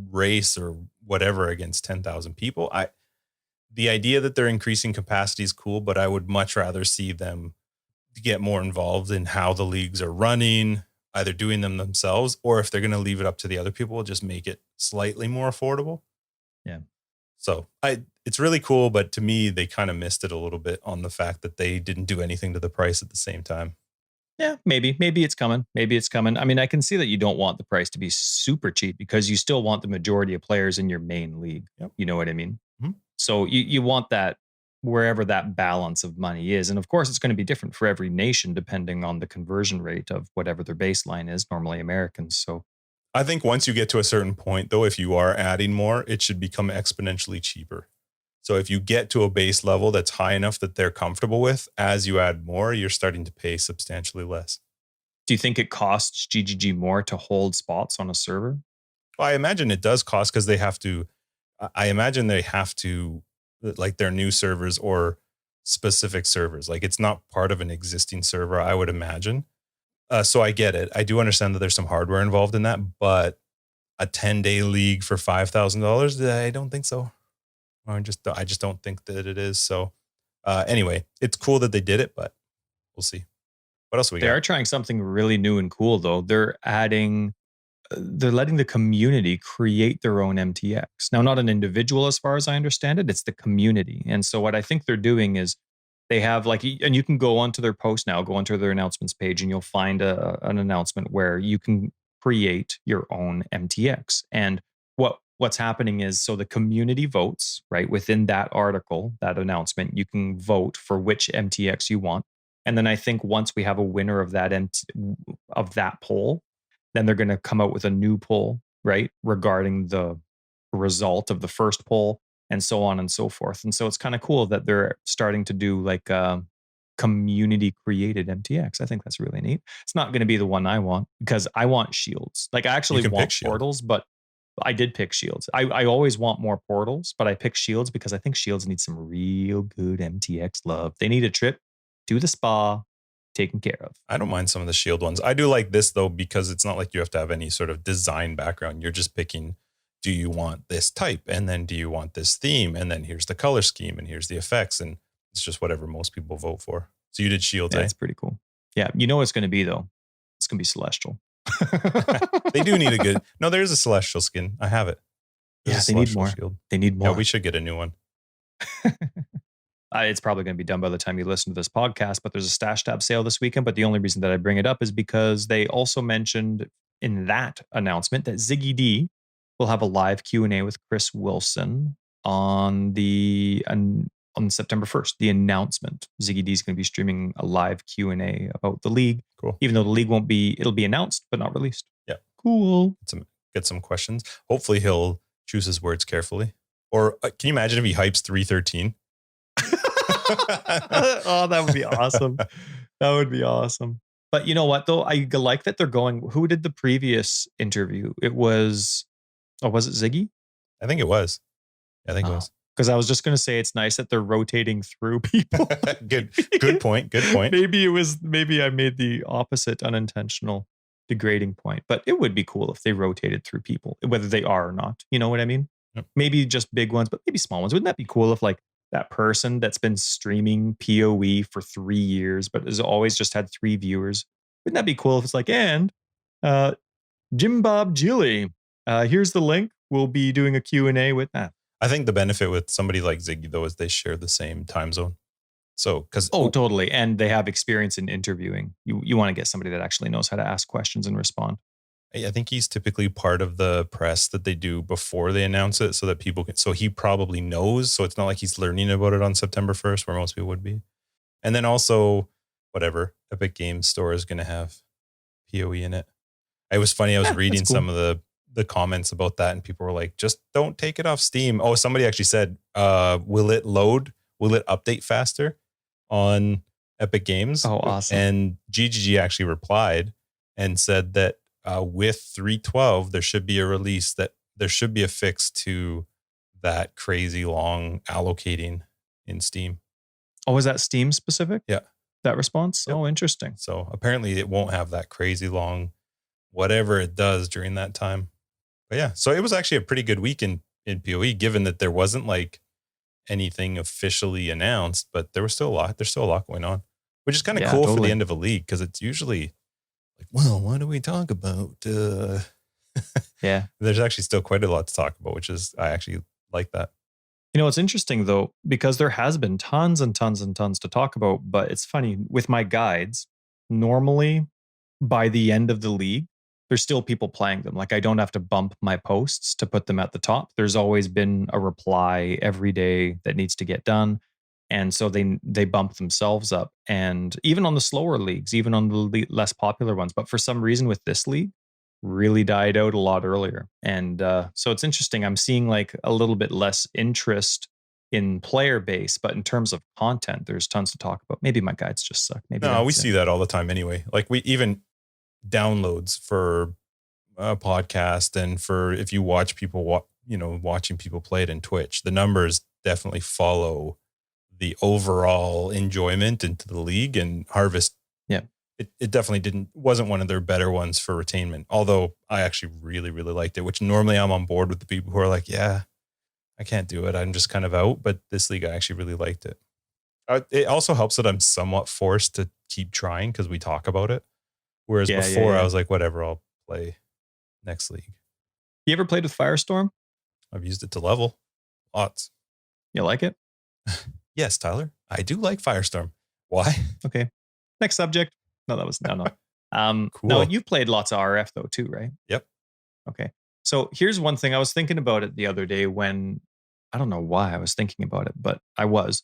[SPEAKER 1] race or whatever against 10,000 people. The idea that they're increasing capacity is cool, but I would much rather see them get more involved in how the leagues are running, either doing them themselves, or if they're going to leave it up to the other people, just make it slightly more affordable.
[SPEAKER 2] Yeah.
[SPEAKER 1] So it's really cool, but to me, they kind of missed it a little bit on the fact that they didn't do anything to the price at the same time.
[SPEAKER 2] Yeah, maybe it's coming. I mean, I can see that you don't want the price to be super cheap because you still want the majority of players in your main league.
[SPEAKER 1] Yep.
[SPEAKER 2] You know what I mean?
[SPEAKER 1] Mm-hmm.
[SPEAKER 2] So you want that wherever that balance of money is. And of course, it's going to be different for every nation depending on the conversion rate of whatever their baseline is, normally Americans. So
[SPEAKER 1] I think once you get to a certain point, though, if you are adding more, it should become exponentially cheaper. So if you get to a base level that's high enough that they're comfortable with, as you add more, you're starting to pay substantially less.
[SPEAKER 2] do you think it costs GGG more to hold spots on a server?
[SPEAKER 1] Well, I imagine it does cost because I imagine they have to, like their new servers or specific servers. Like it's not part of an existing server, I would imagine. So I get it. I do understand that there's some hardware involved in that, but a 10-day league for $5,000, I don't think so. I just don't think that it is. So anyway, it's cool that they did it, but we'll see. What else we got?
[SPEAKER 2] They are trying something really new and cool, though. They're letting the community create their own MTX. Now, not an individual, as far as I understand it, it's the community. And so what I think they're doing is they have and you can go onto their post now, go onto their announcements page, and you'll find an announcement where you can create your own MTX. And what's happening is, so the community votes, right? Within that article, that announcement, you can vote for which MTX you want. And then I think once we have a winner of that poll, then they're going to come out with a new poll, right? Regarding the result of the first poll and so on and so forth. And so it's kind of cool that they're starting to do like community created MTX. I think that's really neat. It's not going to be the one I want because I want shields. Like I actually want portals, but I did pick shields. I always want more portals, but I pick shields because I think shields need some real good MTX love. They need a trip to the spa taken care of.
[SPEAKER 1] I don't mind some of the shield ones. I do like this though, because it's not like you have to have any sort of design background. You're just picking, do you want this type? And then do you want this theme? And then here's the color scheme and here's the effects. And it's just whatever most people vote for. So you did shields.
[SPEAKER 2] Yeah, it's pretty cool. Yeah. You know what it's going to be though? It's going to be celestial.
[SPEAKER 1] They do need a good, no, there's a celestial skin. I have it.
[SPEAKER 2] There's they need more.
[SPEAKER 1] Shield.
[SPEAKER 2] They need more.
[SPEAKER 1] Yeah, we should get a new one.
[SPEAKER 2] It's probably going to be done by the time you listen to this podcast, but there's a Stash Tab sale this weekend. But the only reason that I bring it up is because they also mentioned in that announcement that Ziggy D will have a live Q&A with Chris Wilson on September 1st. The announcement, Ziggy D is going to be streaming a live Q&A about the league.
[SPEAKER 1] Cool.
[SPEAKER 2] Even though the league it'll be announced, but not released.
[SPEAKER 1] Yeah.
[SPEAKER 2] Cool.
[SPEAKER 1] Get some questions. Hopefully he'll choose his words carefully. Or can you imagine if he hypes 313?
[SPEAKER 2] Oh, that would be awesome. That would be awesome. But you know what, though? I like that they're going. Who did the previous interview? It was, was it Ziggy?
[SPEAKER 1] I think it was. I think it was.
[SPEAKER 2] Because I was just going to say it's nice that they're rotating through people.
[SPEAKER 1] Good point.
[SPEAKER 2] Maybe I made the opposite unintentional degrading point. But it would be cool if they rotated through people, whether they are or not. You know what I mean?
[SPEAKER 1] Yep.
[SPEAKER 2] Maybe just big ones, but maybe small ones. Wouldn't that be cool if like that person that's been streaming PoE for 3 years, but has always just had 3 viewers, Wouldn't that be cool if it's like, and Jim Bob Gilly, here's the link. We'll be doing a Q&A with that.
[SPEAKER 1] I think the benefit with somebody like Ziggy, though, is they share the same time zone. So,
[SPEAKER 2] totally. And they have experience in interviewing. You want to get somebody that actually knows how to ask questions and respond.
[SPEAKER 1] I think he's typically part of the press that they do before they announce it so that people can, so he probably knows. So it's not like he's learning about it on September 1st, where most people would be. And then also, whatever, Epic Games Store is going to have PoE in it. It was funny. I was reading some of the comments about that, and people were like, just don't take it off Steam. Oh, somebody actually said, will it load? Will it update faster on Epic Games?
[SPEAKER 2] Oh, awesome.
[SPEAKER 1] And GGG actually replied and said that with 3.12, there should be a release, that there should be a fix to that crazy long allocating in Steam.
[SPEAKER 2] Oh, is that Steam specific?
[SPEAKER 1] Yeah.
[SPEAKER 2] That response? Yep. Oh, interesting.
[SPEAKER 1] So apparently it won't have that crazy long, whatever it does during that time. But yeah, so it was actually a pretty good week in PoE, given that there wasn't like anything officially announced, but there was still a lot. There's still a lot going on, which is kind of cool for the end of a league, because it's usually like, well, what do we talk about?
[SPEAKER 2] Yeah.
[SPEAKER 1] There's actually still quite a lot to talk about, which is, I actually like that.
[SPEAKER 2] You know, it's interesting though, because there has been tons and tons and tons to talk about, but it's funny with my guides, normally by the end of the league, there's still people playing them. Like I don't have to bump my posts to put them at the top. There's always been a reply every day that needs to get done. And so they bump themselves up. And even on the slower leagues, even on the less popular ones, but for some reason with this league, really died out a lot earlier. And so it's interesting. I'm seeing like a little bit less interest in player base, but in terms of content, there's tons to talk about. Maybe my guides just suck. Maybe
[SPEAKER 1] no, we see that all the time anyway. Like we even downloads for a podcast, and for if you watch people, watching people play it in Twitch, the numbers definitely follow the overall enjoyment into the league. And Harvest,
[SPEAKER 2] yeah,
[SPEAKER 1] it definitely wasn't one of their better ones for retainment. Although I actually really, really liked it, which normally I'm on board with the people who are like, yeah, I can't do it, I'm just kind of out. But this league, I actually really liked it. It also helps that I'm somewhat forced to keep trying because we talk about it. Whereas before I was like, whatever, I'll play next league.
[SPEAKER 2] You ever played with Firestorm?
[SPEAKER 1] I've used it to level. Lots.
[SPEAKER 2] You like it?
[SPEAKER 1] Yes, Tyler. I do like Firestorm. Why?
[SPEAKER 2] Okay. Next subject. No, that was no.
[SPEAKER 1] Cool.
[SPEAKER 2] No, you've played lots of RF though too, right?
[SPEAKER 1] Yep.
[SPEAKER 2] Okay. So here's one thing. I was thinking about it the other day when, I don't know why I was thinking about it, but I was.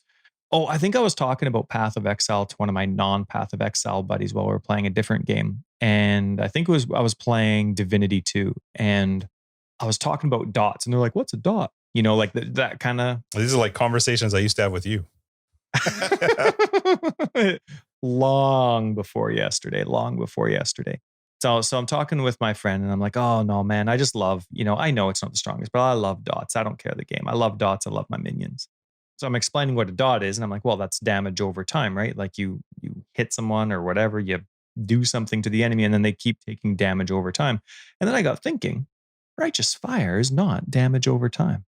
[SPEAKER 2] Oh, I think I was talking about Path of Exile to one of my non-Path of Exile buddies while we were playing a different game. And I think I was playing Divinity 2, and I was talking about dots, and they're like, what's a dot? You know, like that kind of.
[SPEAKER 1] These are like conversations I used to have with you.
[SPEAKER 2] Long before yesterday. So I'm talking with my friend, and I'm like, oh no, man, I just love, I know it's not the strongest, but I love dots. I don't care the game. I love dots. I love my minions. So I'm explaining what a dot is, and I'm like, well, that's damage over time, right? Like you hit someone or whatever, you do something to the enemy, and then they keep taking damage over time. And then I got thinking, Righteous Fire is not damage over time.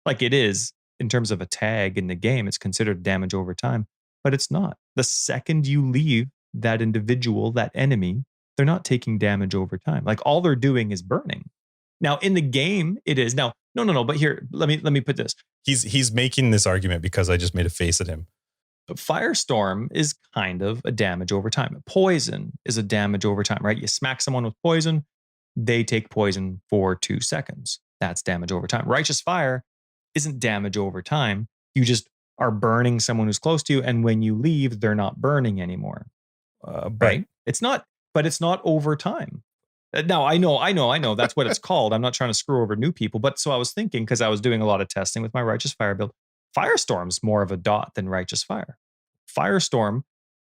[SPEAKER 2] Like it is in terms of a tag in the game, it's considered damage over time, but it's not. The second you leave that individual, that enemy, they're not taking damage over time. Like all they're doing is burning. Now in the game, it is. Now, no. But here, let me put this.
[SPEAKER 1] He's making this argument because I just made a face at him.
[SPEAKER 2] But Firestorm is kind of a damage over time. Poison is a damage over time, right? You smack someone with poison, they take poison for 2 seconds. That's damage over time. Righteous Fire isn't damage over time. You just are burning someone who's close to you, and when you leave, they're not burning anymore. Right? It's not over time. Now, I know. That's what it's called. I'm not trying to screw over new people. But so I was thinking, because I was doing a lot of testing with my Righteous Fire build, Firestorm's more of a dot than Righteous Fire. Firestorm,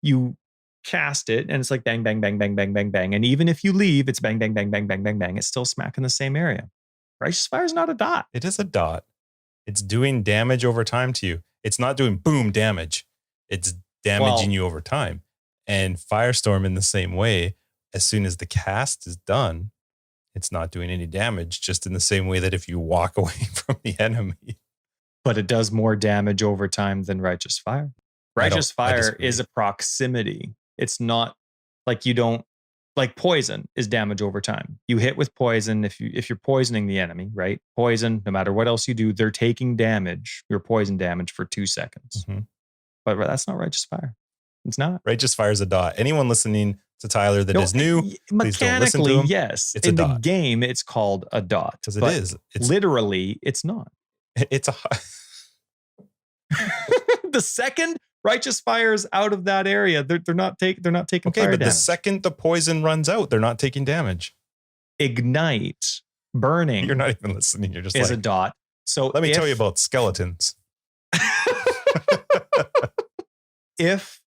[SPEAKER 2] you cast it, and it's like bang, bang, bang, bang, bang, bang, bang. And even if you leave, it's bang, bang, bang, bang, bang, bang, bang. It's still smacking the same area. Righteous Fire is not a dot.
[SPEAKER 1] It is a dot. It's doing damage over time to you. It's not doing boom damage. It's damaging you over time. And Firestorm in the same way, as soon as the cast is done, it's not doing any damage, just in the same way that if you walk away from the enemy.
[SPEAKER 2] But it does more damage over time than Righteous Fire. Righteous Fire is a proximity. It's not like you don't like poison is damage over time. You hit with poison if you're poisoning the enemy, right? Poison, no matter what else you do, they're taking damage, your poison damage for 2 seconds.
[SPEAKER 1] Mhm.
[SPEAKER 2] But that's not righteous fire. It's not.
[SPEAKER 1] Righteous fire is a dot. Anyone listening to Tyler that is new, please don't listen to
[SPEAKER 2] mechanically,
[SPEAKER 1] him.
[SPEAKER 2] yes.
[SPEAKER 1] It's a
[SPEAKER 2] in the
[SPEAKER 1] dot.
[SPEAKER 2] game, it's called a dot.
[SPEAKER 1] Because it
[SPEAKER 2] but
[SPEAKER 1] is. It's
[SPEAKER 2] literally, it's not.
[SPEAKER 1] it's a
[SPEAKER 2] The second righteous fire is out of that area, they're not taking
[SPEAKER 1] okay,
[SPEAKER 2] fire
[SPEAKER 1] but the
[SPEAKER 2] damage.
[SPEAKER 1] second the poison runs out, they're not taking damage.
[SPEAKER 2] Ignite, burning
[SPEAKER 1] You're not even listening. You're just
[SPEAKER 2] is
[SPEAKER 1] like,
[SPEAKER 2] a dot. So
[SPEAKER 1] let me tell you about skeletons.
[SPEAKER 2] If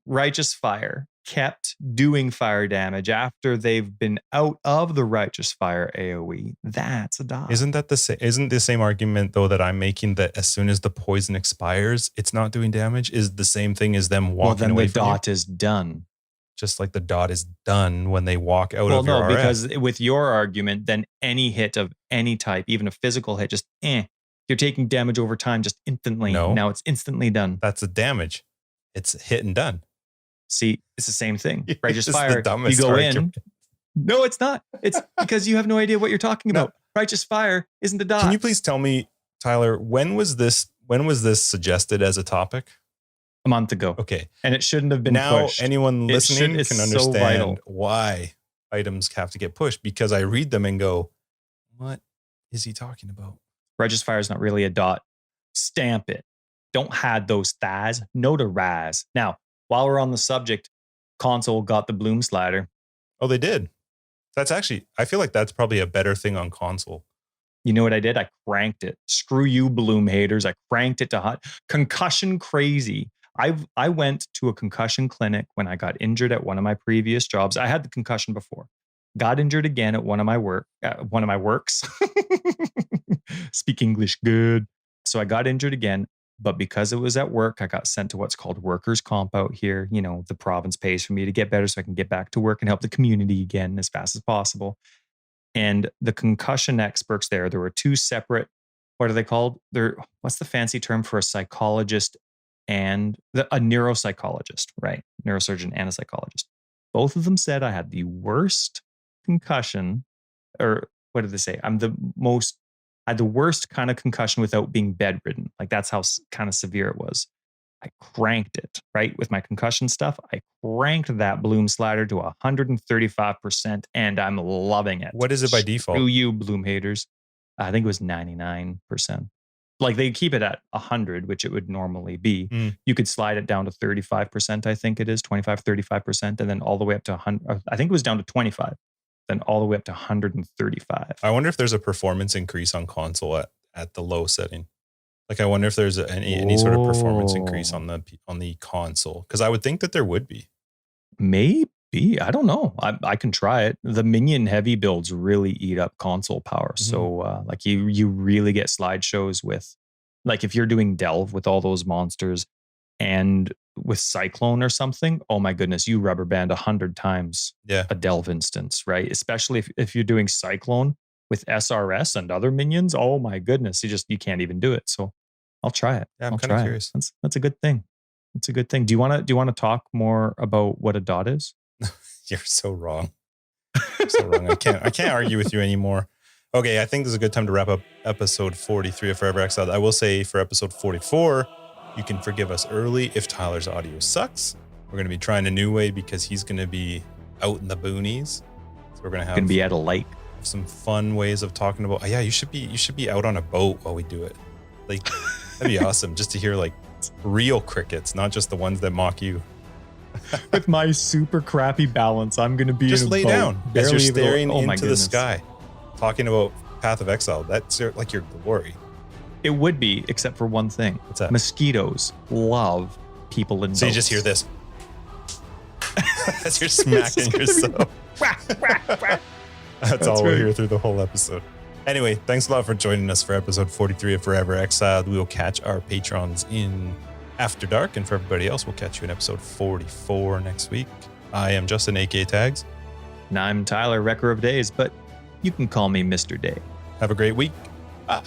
[SPEAKER 2] righteous fire kept doing fire damage after they've been out of the righteous fire AoE, that's a dot.
[SPEAKER 1] Isn't that isn't the same argument though that I'm making, that as soon as the poison expires, it's not doing damage, is the same thing as them walking away
[SPEAKER 2] the
[SPEAKER 1] from
[SPEAKER 2] dot
[SPEAKER 1] you?
[SPEAKER 2] is done.
[SPEAKER 1] Just like the dot is done when they walk out of your RF.
[SPEAKER 2] Because with your argument, then any hit of any type, even a physical hit, just you're taking damage over time just instantly.
[SPEAKER 1] No.
[SPEAKER 2] Now it's instantly done.
[SPEAKER 1] That's the damage. It's hit and done.
[SPEAKER 2] See, it's the same thing. Righteous
[SPEAKER 1] This is the
[SPEAKER 2] fire, you
[SPEAKER 1] dumbest
[SPEAKER 2] go
[SPEAKER 1] argument.
[SPEAKER 2] in. No, it's not. It's because you have no idea what you're talking about. Righteous fire isn't a dot.
[SPEAKER 1] Can you please tell me, Tyler, when was this suggested as a topic?
[SPEAKER 2] A month ago.
[SPEAKER 1] Okay.
[SPEAKER 2] And it shouldn't have been
[SPEAKER 1] Now
[SPEAKER 2] pushed.
[SPEAKER 1] anyone listening
[SPEAKER 2] it's
[SPEAKER 1] can
[SPEAKER 2] so
[SPEAKER 1] understand
[SPEAKER 2] vital.
[SPEAKER 1] why items have to get pushed, because I read them and go, what is he talking about?
[SPEAKER 2] Righteous fire is not really a dot. Stamp it. Don't had those thighs. No to rise. Now, while we're on the subject, console got the bloom slider.
[SPEAKER 1] Oh, they did. That's actually, I feel like that's probably a better thing on console.
[SPEAKER 2] You know what I did? I cranked it. Screw you, bloom haters. I cranked it to hot. Concussion crazy. I went to a concussion clinic when I got injured at one of my previous jobs. I had the concussion before. Got injured again at one of my works. Speak English good. So I got injured again. But because it was at work, I got sent to what's called workers' comp out here. You know, the province pays for me to get better so I can get back to work and help the community again as fast as possible. And the concussion experts there were 2 separate, what are they called? What's the fancy term for a psychologist and a neuropsychologist, right? Neurosurgeon and a psychologist. Both of them said I had the worst concussion, or what did they say? I had the worst kind of concussion without being bedridden. Like that's how kind of severe it was. I cranked it, right? With my concussion stuff, I cranked that bloom slider to 135% and I'm loving it.
[SPEAKER 1] What is it by default?
[SPEAKER 2] Screw you, bloom haters. I think it was 99%. Like they keep it at 100, which it would normally be. You could slide it down to 35%, I think it is, 25, 35%, and then all the way up to 100. I think it was down to 25. Then all the way up to 135.
[SPEAKER 1] I wonder if there's a performance increase on console at the low setting. Like I wonder if there's any sort of performance increase on the console, because I would think that there would be.
[SPEAKER 2] Maybe, I don't know. I can try it. The minion heavy builds really eat up console power. So like you really get slideshows with, like if you're doing delve with all those monsters and with Cyclone or something, oh my goodness, you rubber band 100 times a delve instance, right? Especially if you're doing Cyclone with SRS and other minions, oh my goodness, you can't even do it. So I'll try it.
[SPEAKER 1] Yeah, I'm kind of curious.
[SPEAKER 2] That's a good thing. It's a good thing. Do you want to talk more about what a dot is?
[SPEAKER 1] You're so wrong. You're so wrong. I can't argue with you anymore. Okay, I think this is a good time to wrap up episode 43 of Forever Exiled. I will say for episode 44, you can forgive us early if Tyler's audio sucks. We're going to be trying a new way because he's going to be out in the boonies. So we're going to
[SPEAKER 2] be at a lake.
[SPEAKER 1] Some fun ways of talking about. Yeah, you should be out on a boat while we do it. Like that'd be awesome, just to hear like real crickets, not just the ones that mock you.
[SPEAKER 2] With my super crappy balance, I'm going to be
[SPEAKER 1] just
[SPEAKER 2] in a
[SPEAKER 1] lay
[SPEAKER 2] boat,
[SPEAKER 1] down as you're staring into the
[SPEAKER 2] goodness.
[SPEAKER 1] sky, talking about Path of Exile. That's like your glory.
[SPEAKER 2] It would be, except for one thing.
[SPEAKER 1] What's that?
[SPEAKER 2] Mosquitoes love people in boats.
[SPEAKER 1] So you just hear this as you're smacking yourself. That's all we'll hear through the whole episode. Anyway, thanks a lot for joining us for episode 43 of Forever Exiled. We will catch our patrons in After Dark, and for everybody else, we'll catch you in episode 44 next week. I am Justin, aka Tags.
[SPEAKER 2] And I'm Tyler, Wrecker of Days, but you can call me Mr. Day.
[SPEAKER 1] Have a great week. Bye.